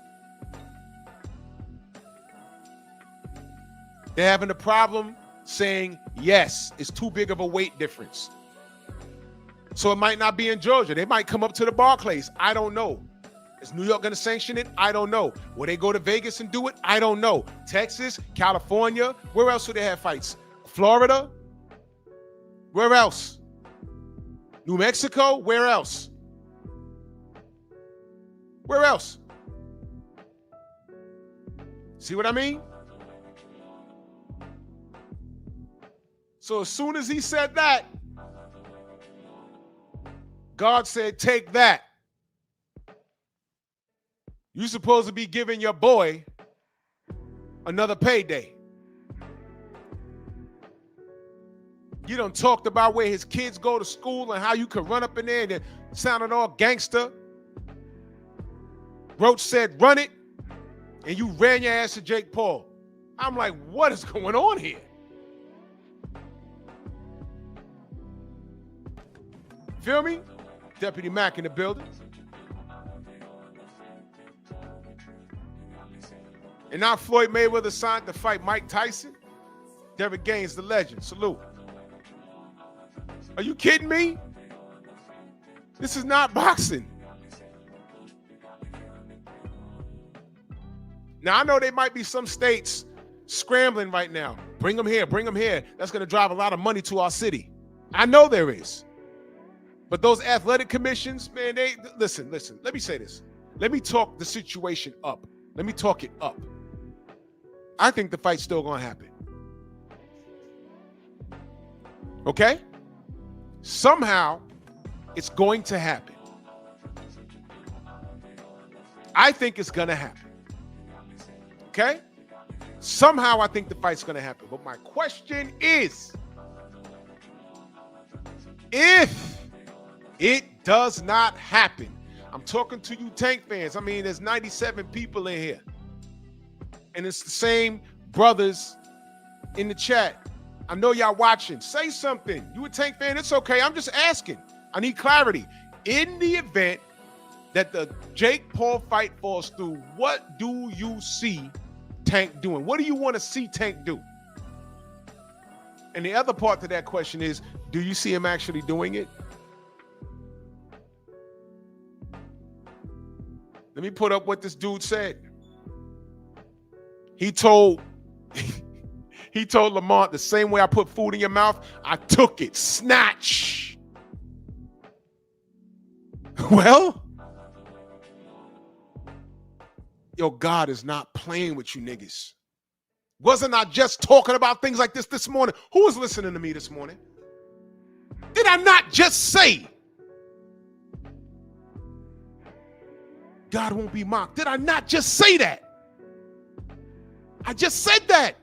Speaker 2: They're having a problem saying, yes, it's too big of a weight difference. So it might not be in Georgia. They might come up to the Barclays. I don't know. Is New York going to sanction it? I don't know. Will they go to Vegas and do it? I don't know. Texas, California, where else do they have fights? Florida? Where else? New Mexico? Where else? Where else? See what I mean? So as soon as he said that, God said, take that. You're supposed to be giving your boy another payday. You done talked about where his kids go to school and how you could run up in there and it sounded all gangster. Roach said, run it, and you ran your ass to Jake Paul. I'm like, what is going on here? Feel me? Deputy Mack in the building. And now Floyd Mayweather signed to fight Mike Tyson. Derrick Gaines, the legend. Salute. Are you kidding me? This is not boxing. Now, I know there might be some states scrambling right now. Bring them here, bring them here. That's going to drive a lot of money to our city. I know there is. But those athletic commissions, man, they listen, let me say this. Let me talk the situation up. Let me talk it up. I think the fight's still going to happen. Okay? Somehow, it's going to happen. I think it's going to happen. Okay? Somehow, I think the fight's going to happen. But my question is, if it does not happen, I'm talking to you Tank fans. I mean, there's 97 people in here. And it's the same brothers in the chat. I know y'all watching. Say something. You a Tank fan? It's okay. I'm just asking. I need clarity. In the event that the Jake Paul fight falls through, what do you see Tank doing? What do you want to see Tank do? And the other part to that question is, do you see him actually doing it? Let me put up what this dude said. He told Lamont, the same way I put food in your mouth, I took it. Snatch. Well, yo, God is not playing with you niggas. Wasn't I just talking about things like this morning? Who was listening to me this morning? Did I not just say God won't be mocked? Did I not just say that? I just said that.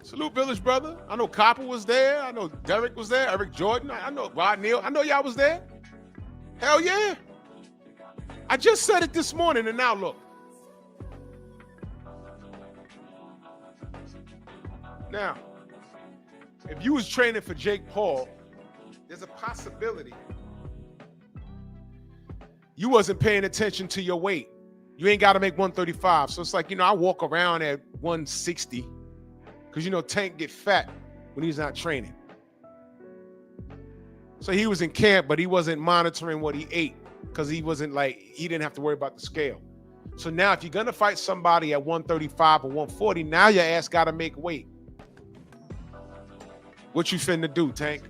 Speaker 2: Salute Village, brother. I know Copper was there. I know Derek was there. Eric Jordan. I know Rod Neal. I know y'all was there. Hell yeah. I just said it this morning, and now look. Now, if you was training for Jake Paul, there's a possibility you wasn't paying attention to your weight. You ain't got to make 135. So it's like, I walk around at 160 because, Tank get fat when he's not training. So he was in camp, but he wasn't monitoring what he ate because he didn't have to worry about the scale. So now if you're going to fight somebody at 135 or 140, now your ass got to make weight. What you finna do, Tank?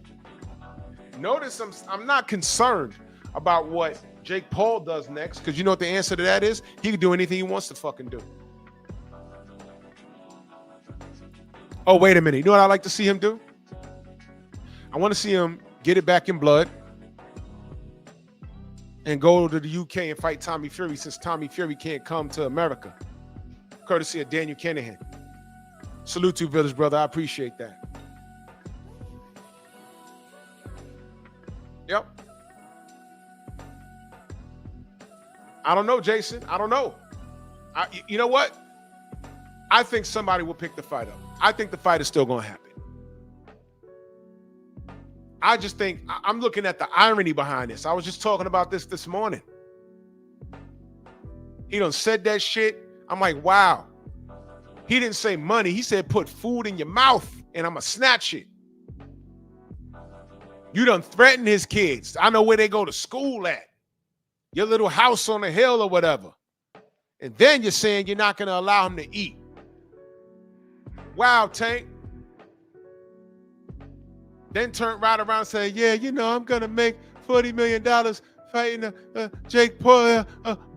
Speaker 2: Notice I'm not concerned about what Jake Paul does next, because you know what the answer to that is? He can do anything he wants to fucking do. Oh, wait a minute. You know what I like to see him do? I want to see him get it back in blood and go to the UK and fight Tommy Fury, since Tommy Fury can't come to America, courtesy of Daniel Kinahan. Salute to you, Village brother. I appreciate that. Yep. I don't know, Jason. I don't know. You know what? I think somebody will pick the fight up. I think the fight is still going to happen. I just think I'm looking at the irony behind this. I was just talking about this morning. He done said that shit. I'm like, wow. He didn't say money. He said put food in your mouth and I'm going to snatch it. You done threatened his kids. I know where they go to school at. Your little house on the hill or whatever. And then you're saying you're not going to allow him to eat. Wow, Tank. Then turn right around and say, yeah, I'm going to make $40 million fighting Jake Paul,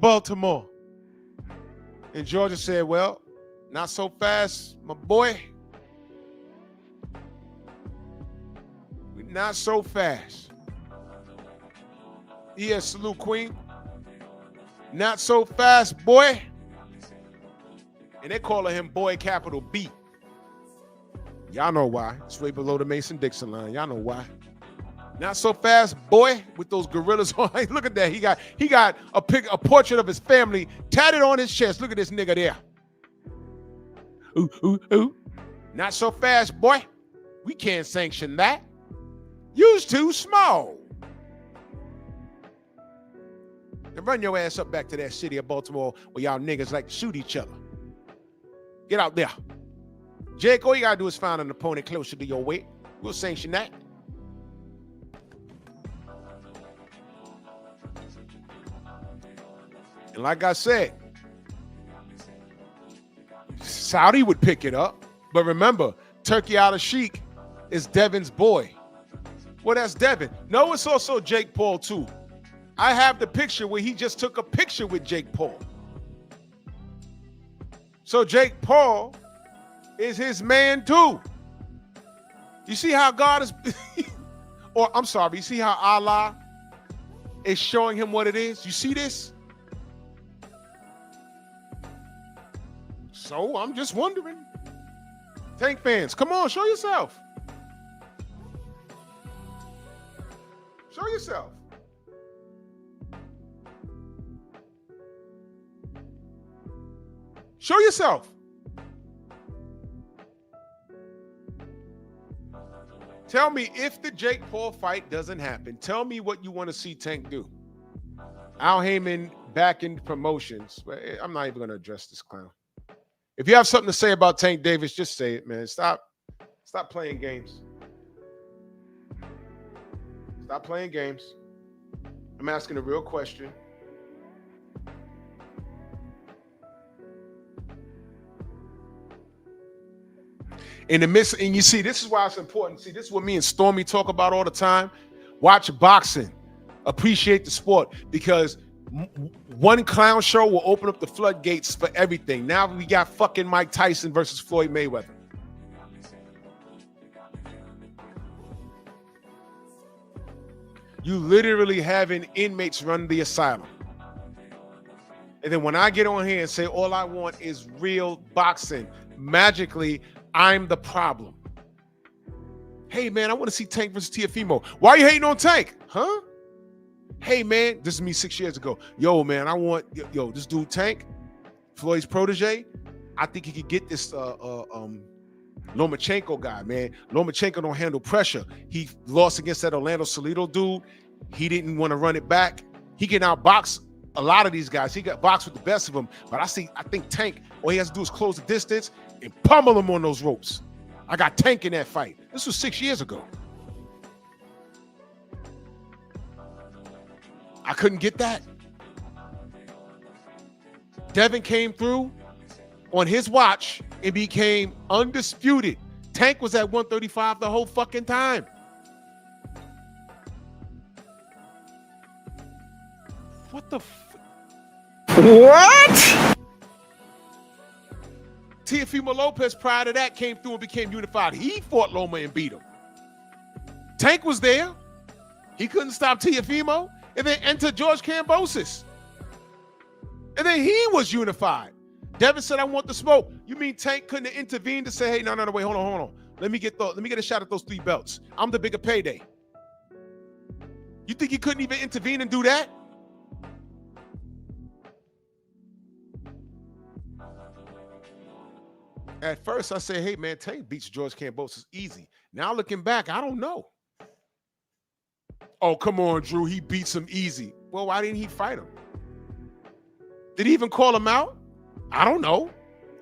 Speaker 2: Baltimore. And Georgia said, well, not so fast, my boy. Not so fast. Yes, salute, Queen. Not so fast, boy. And they're calling him Boy capital B. Y'all know why. It's right below the Mason-Dixon line. Y'all know why. Not so fast, boy, with those gorillas on. Look at that. He got a portrait of his family tatted on his chest. Look at this nigga there. Ooh, ooh, ooh. Not so fast, boy. We can't sanction that. You's too small. And run your ass up back to that city of Baltimore where y'all niggas like to shoot each other. Get out there. Jake, all you gotta do is find an opponent closer to your weight. We'll sanction that. And like I said, Saudi would pick it up. But remember, Turkey Al-Sheikh is Devin's boy. Well, that's Devin. No, it's also Jake Paul, too. I have the picture where he just took a picture with Jake Paul. So Jake Paul is his man, too. You see how God is... or, I'm sorry, you see how Allah is showing him what it is? You see this? So, I'm just wondering. Tank fans, come on, show yourself. Show yourself. Show yourself. Tell me, if the Jake Paul fight doesn't happen, tell me what you want to see Tank do. Al Heyman back in promotions. I'm not even going to address this clown. If you have something to say about Tank Davis, just say it, man. Stop playing games. Stop playing games. I'm asking a real question. In the midst, and you see, this is why it's important. See, this is what me and Stormy talk about all the time. Watch boxing. Appreciate the sport, because one clown show will open up the floodgates for everything. Now we got fucking Mike Tyson versus Floyd Mayweather. You literally having inmates run the asylum. And then when I get on here and say all I want is real boxing, magically, I'm the problem. Hey, man, I want to see Tank versus Teofimo. Why are you hating on Tank? Huh? Hey, man, this is me 6 years ago. Yo, man, I want, this dude Tank, Floyd's protege. I think he could get this Lomachenko guy, man. Lomachenko don't handle pressure. He lost against that Orlando Salido dude. He didn't want to run it back. He can outbox a lot of these guys. He got boxed with the best of them. But I think Tank, all he has to do is close the distance and pummel him on those ropes. I got Tank in that fight. This was 6 years ago. I couldn't get that. Devin came through on his watch and became undisputed. Tank was at 135 the whole fucking time. What the What? Teofimo Lopez prior to that came through and became unified. He fought Loma and beat him. Tank was there. He couldn't stop Teofimo. And then enter George Kambosos. And then he was unified. Devin said, I want the smoke. You mean Tank couldn't have intervened to say, hey, no, wait, hold on. Let me get a shot at those 3 belts. I'm the bigger payday. You think he couldn't even intervene and do that? At first, I said, hey, man, Tank beats George Kambosos easy. Now looking back, I don't know. Oh, come on, Drew. He beats him easy. Well, why didn't he fight him? Did he even call him out? I don't know.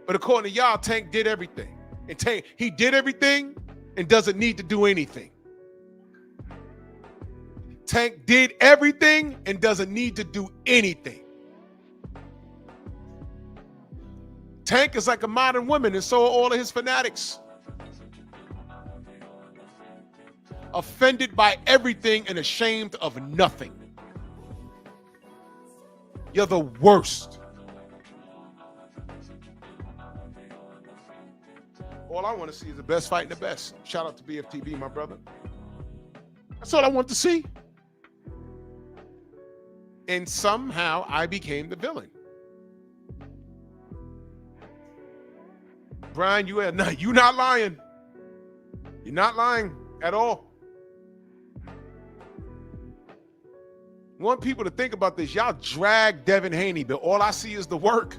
Speaker 2: But according to y'all, Tank did everything. And Tank, he did everything and doesn't need to do anything. Tank did everything and doesn't need to do anything. Tank is like a modern woman, and so are all of his fanatics. Offended by everything and ashamed of nothing. You're the worst. All I want to see is the best fight in the best. Shout out to BFTB, my brother. That's all I want to see. And somehow I became the villain. Brian, you're not lying. You're not lying at all. I want people to think about this. Y'all drag Devin Haney, but all I see is the work.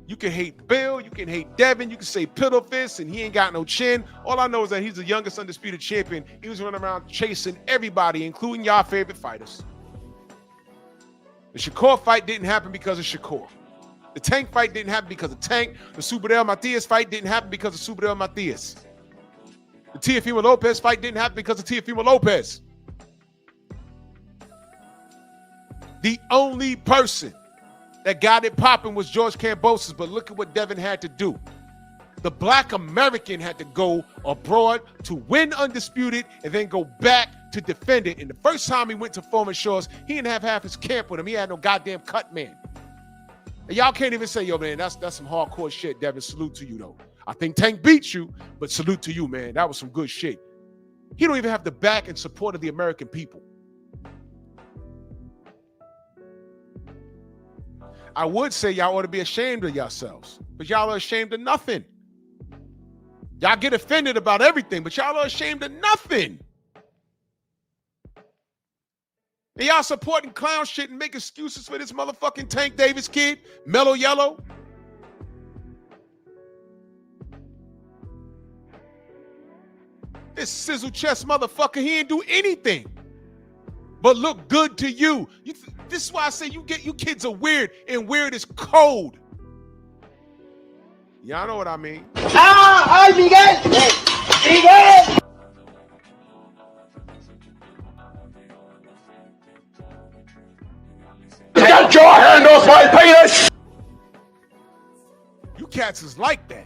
Speaker 2: You can hate Bill, you can hate Devin, you can say piddle fist, and he ain't got no chin. All I know is that he's the youngest undisputed champion. He was running around chasing everybody, including y'all favorite fighters. The Shakur fight didn't happen because of Shakur. The Tank fight didn't happen because of Tank. The Superdale Matias fight didn't happen because of Superdale Matias. The Teofimo Lopez fight didn't happen because of Teofimo Lopez. The only person that got it popping was George Kambosos, but look at what Devin had to do. The Black American had to go abroad to win undisputed and then go back to defend it. And the first time he went to Foreman Shores, he didn't have half his camp with him. He had no goddamn cut man. And y'all can't even say, yo, man, that's some hardcore shit, Devin. Salute to you, though. I think Tank beat you, but salute to you, man. That was some good shit. He don't even have the back and support of the American people. I would say y'all ought to be ashamed of yourselves, but y'all are ashamed of nothing. Y'all get offended about everything, but y'all are ashamed of nothing. And y'all supporting clown shit and make excuses for this motherfucking Tank Davis kid, Mellow Yellow. This sizzle chest motherfucker, he ain't do anything but look good to you. This is why I say you kids are weird, and weird is cold. Y'all know what I mean.
Speaker 4: ¡Ay, Miguel! ¡Miguel!
Speaker 3: Get your hand off my penis!
Speaker 2: You cats is like that.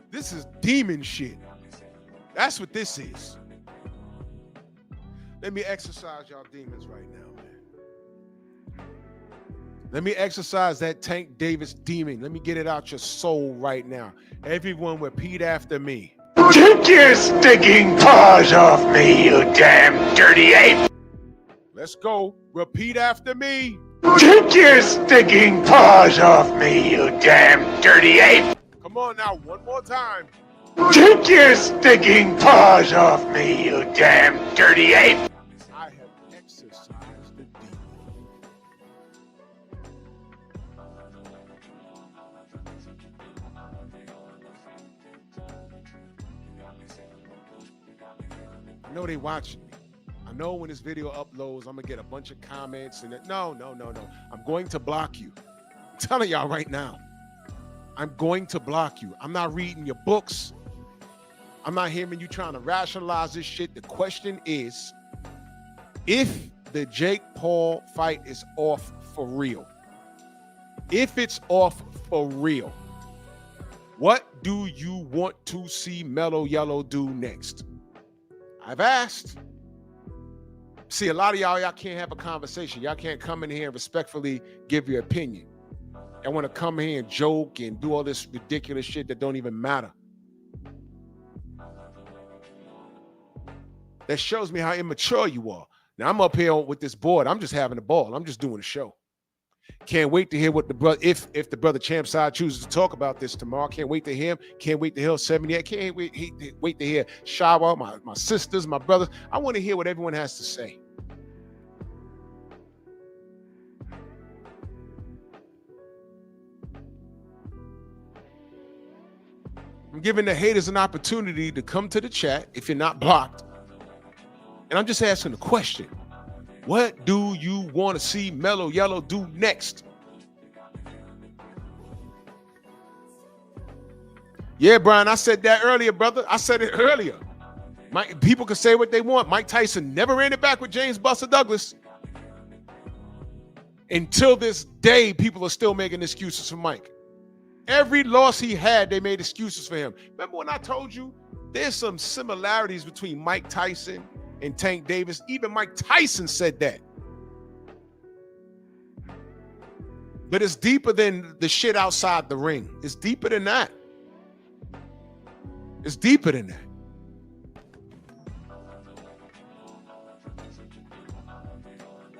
Speaker 2: This is demon shit. That's what this is. Let me exercise y'all demons right now, man. Let me exercise that Tank Davis demon. Let me get it out your soul right now. Everyone repeat after me.
Speaker 3: Take your stinking paws off me, you damn dirty ape!
Speaker 2: Let's go. Repeat after me.
Speaker 3: Take your stinking paws off me, you damn dirty ape!
Speaker 2: Come on now, one more time.
Speaker 3: Take your stinking paws off me, you damn dirty ape!
Speaker 2: I have exercised the demon. know they watching me. I know when this video uploads, I'm gonna get a bunch of comments and no. I'm going to block you. I'm telling y'all right now. I'm going to block you. I'm not reading your books. I'm not hearing you trying to rationalize this shit. The question is, if the Jake Paul fight is off for real, if it's off for real, what do you want to see Mellow Yellow do next? I've asked. See, a lot of y'all can't have a conversation. Y'all can't come in here and respectfully give your opinion. I want to come here and joke and do all this ridiculous shit that don't even matter. That shows me how immature you are. Now I'm up here with this board. I'm just having a ball. I'm just doing a show. Can't wait to hear what the brother, if the brother Champ Side chooses to talk about this tomorrow. Can't wait to hear him. Can't wait to hear 78. Can't wait to hear Shawa, my sisters, my brothers. I want to hear what everyone has to say. I'm giving the haters an opportunity to come to the chat if you're not blocked. And I'm just asking a question. What do you want to see Mellow Yellow do next? Yeah, Brian, I said that earlier, brother. I said it earlier. People can say what they want. Mike Tyson never ran it back with James Buster Douglas. Until this day, people are still making excuses for Mike. Every loss he had, they made excuses for him. Remember when I told you there's some similarities between Mike Tyson and Tank Davis? Even Mike Tyson said that. But it's deeper than the shit outside the ring. It's deeper than that. It's deeper than that.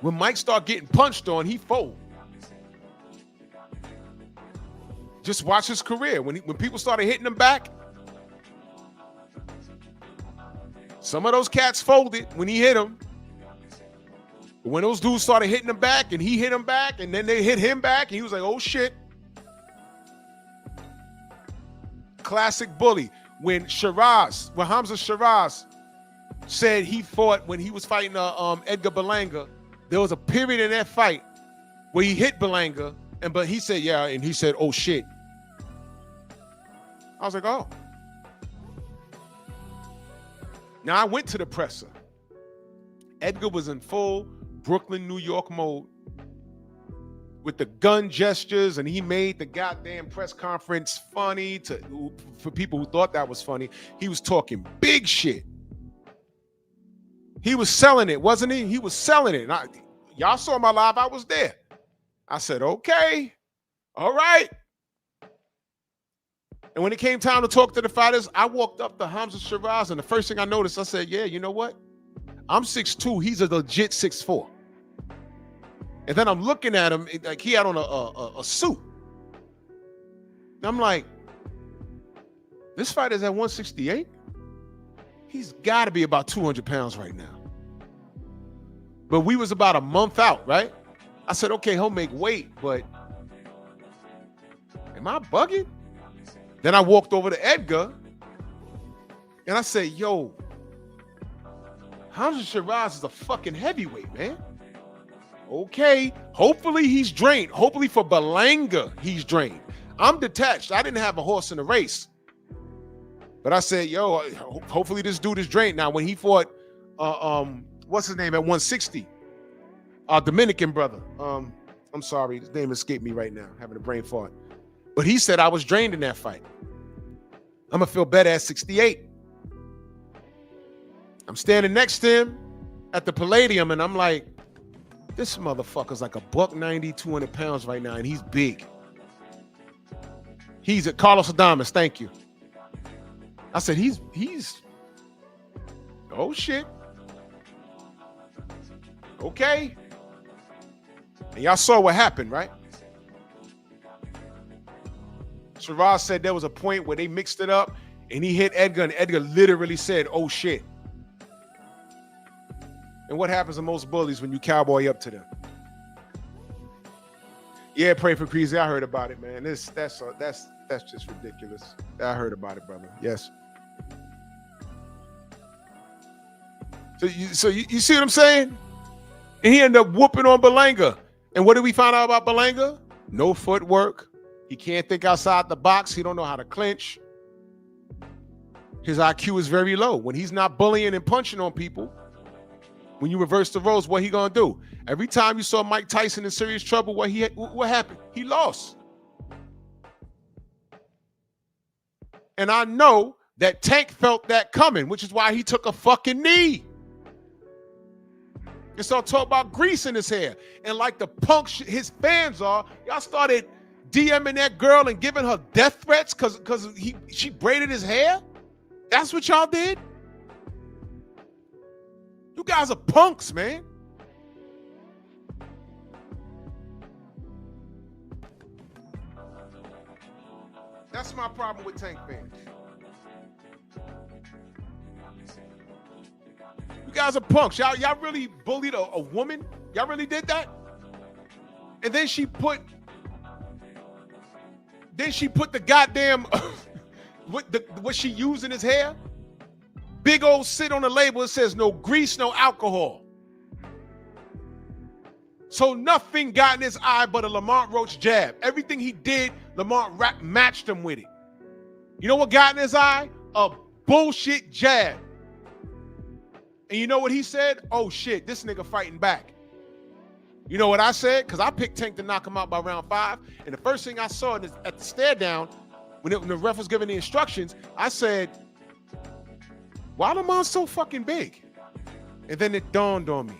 Speaker 2: When Mike started getting punched on, he folded. Just watch his career. When people started hitting him back, some of those cats folded when he hit them. When those dudes started hitting him back and he hit them back and then they hit him back and he was like, oh shit. Classic bully. When Hamza Shiraz said he fought when he was fighting Edgar Berlanga, there was a period in that fight where he hit Berlanga, but he said, yeah, and he said, oh shit. I was like, oh. Now I went to the presser. Edgar was in full Brooklyn, New York mode with the gun gestures, and he made the goddamn press conference funny for people who thought that was funny. He was talking big shit. He was selling it, wasn't he? He was selling it. Y'all saw my live. I was there. I said, okay, all right. And when it came time to talk to the fighters, I walked up to Hamza Shiraz, and the first thing I noticed, I said, yeah, you know what? I'm 6'2". He's a legit 6'4". And then I'm looking at him like he had on a suit. And I'm like, this fighter's at 168? He's got to be about 200 pounds right now. But we was about a month out, right? I said, okay, he'll make weight, but am I bugging? Then I walked over to Edgar and I said, yo, Hamza Shiraz is a fucking heavyweight, man. Okay, hopefully he's drained. Hopefully for Berlanga, he's drained. I'm detached. I didn't have a horse in the race. But I said, yo, hopefully this dude is drained. Now, when he fought, what's his name, at 160? Dominican brother. I'm sorry, his name escaped me right now, having a brain fart. But he said I was drained in that fight. I'm going to feel better at 68. I'm standing next to him at the Palladium, and I'm like, this motherfucker's like a $190, 200 pounds right now, and he's big. He's at Carlos Adames, thank you. I said, he's, oh shit. Okay. And y'all saw what happened, right? Shiraz said there was a point where they mixed it up and he hit Edgar, and Edgar literally said, oh shit. And what happens to most bullies when you cowboy up to them? Yeah, pray for Creasy. I heard about it, man. That's just ridiculous. I heard about it, brother. Yes. So you see what I'm saying? And he ended up whooping on Berlanga. And what did we find out about Berlanga? No footwork. He can't think outside the box. He don't know how to clinch. His IQ is very low. When he's not bullying and punching on people, when you reverse the roles, what he gonna do? Every time you saw Mike Tyson in serious trouble, what happened? He lost. And I know that Tank felt that coming, which is why he took a fucking knee. And so talk about grease in his hair. And like the punk his fans are, y'all started DMing that girl and giving her death threats because she braided his hair? That's what y'all did? You guys are punks, man. That's my problem with Tank fans. You guys are punks. Y'all really bullied a woman? Y'all really did that? And then she put the goddamn what she used in his hair? Big old sit on the label. It says no grease, no alcohol. So nothing got in his eye but a Lamont Roach jab. Everything he did, Lamont matched him with it. You know what got in his eye? A bullshit jab. And you know what he said? Oh shit, this nigga fighting back. You know what I said? Because I picked Tank to knock him out by round 5. And the first thing I saw at the stare down, when the ref was giving the instructions, I said, why Lamont's so fucking big? And then it dawned on me.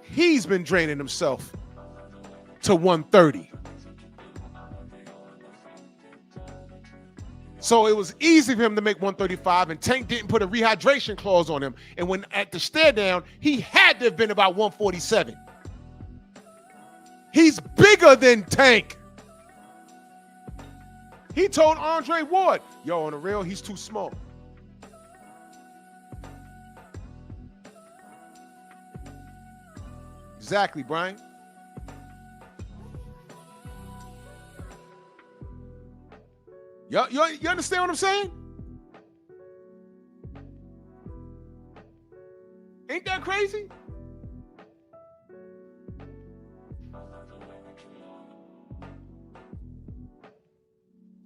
Speaker 2: He's been draining himself to 130. So it was easy for him to make 135, and Tank didn't put a rehydration clause on him. And when at the stare down, he had to have been about 147. He's bigger than Tank. He told Andre Ward, yo, on the real, he's too small. Exactly, Brian. You understand what I'm saying? Ain't that crazy?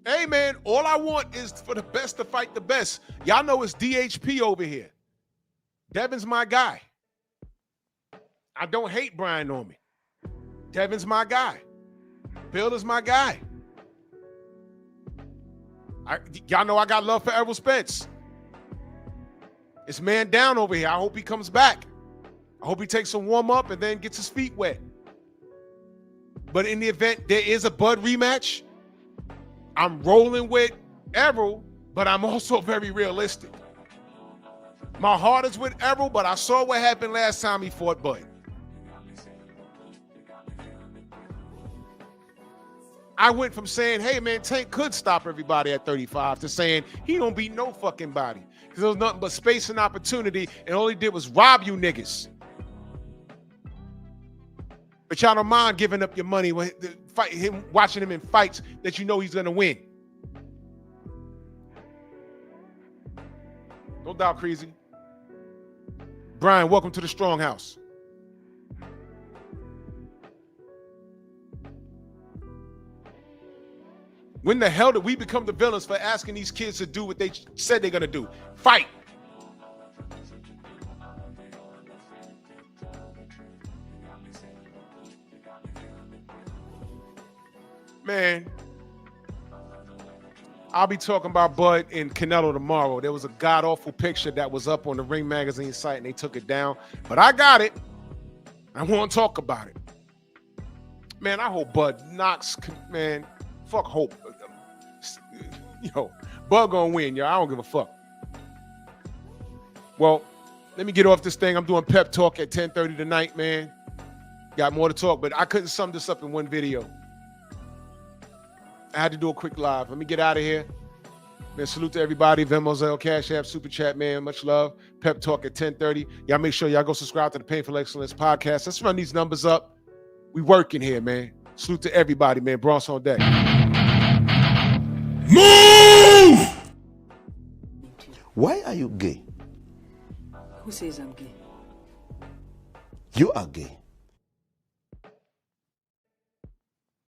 Speaker 2: Hey, man, all I want is for the best to fight the best. Y'all know it's DHP over here. Devin's my guy. I don't hate Brian Norman. Devin's my guy. Bill is my guy. Y'all know I got love for Errol Spence. It's man down over here. I hope he comes back. I hope he takes a warm up and then gets his feet wet. But in the event there is a Bud rematch, I'm rolling with Errol, but I'm also very realistic. My heart is with Errol, but I saw what happened last time he fought Bud. I went from saying, hey, man, Tank could stop everybody at 35 to saying he don't beat no fucking body because there was nothing but space and opportunity, and all he did was rob you niggas. But y'all don't mind giving up your money when watching him in fights that you know he's going to win. No doubt, crazy. Brian, welcome to the Strong House. When the hell did we become the villains for asking these kids to do what they said they're going to do? Fight. Man, I'll be talking about Bud and Canelo tomorrow. There was a god-awful picture that was up on the Ring Magazine site, and they took it down. But I got it. I want to talk about it. Man, I hope Bud knocks, man, fuck hope. Yo, Bud gonna win, yo. I don't give a fuck. Well, let me get off this thing. I'm doing pep talk at 10:30 tonight, man. Got more to talk, but I couldn't sum this up in one video. I had to do a quick live. Let me get out of here. Man, salute to everybody. Venmo, Zelle, Cash App, Super Chat, man. Much love. Pep talk at 10:30. Y'all make sure y'all go subscribe to the Painful Excellence podcast. Let's run these numbers up. We working here, man. Salute to everybody, man. Bronx on deck.
Speaker 8: Why are you gay?
Speaker 9: Who says I'm gay?
Speaker 8: You are gay.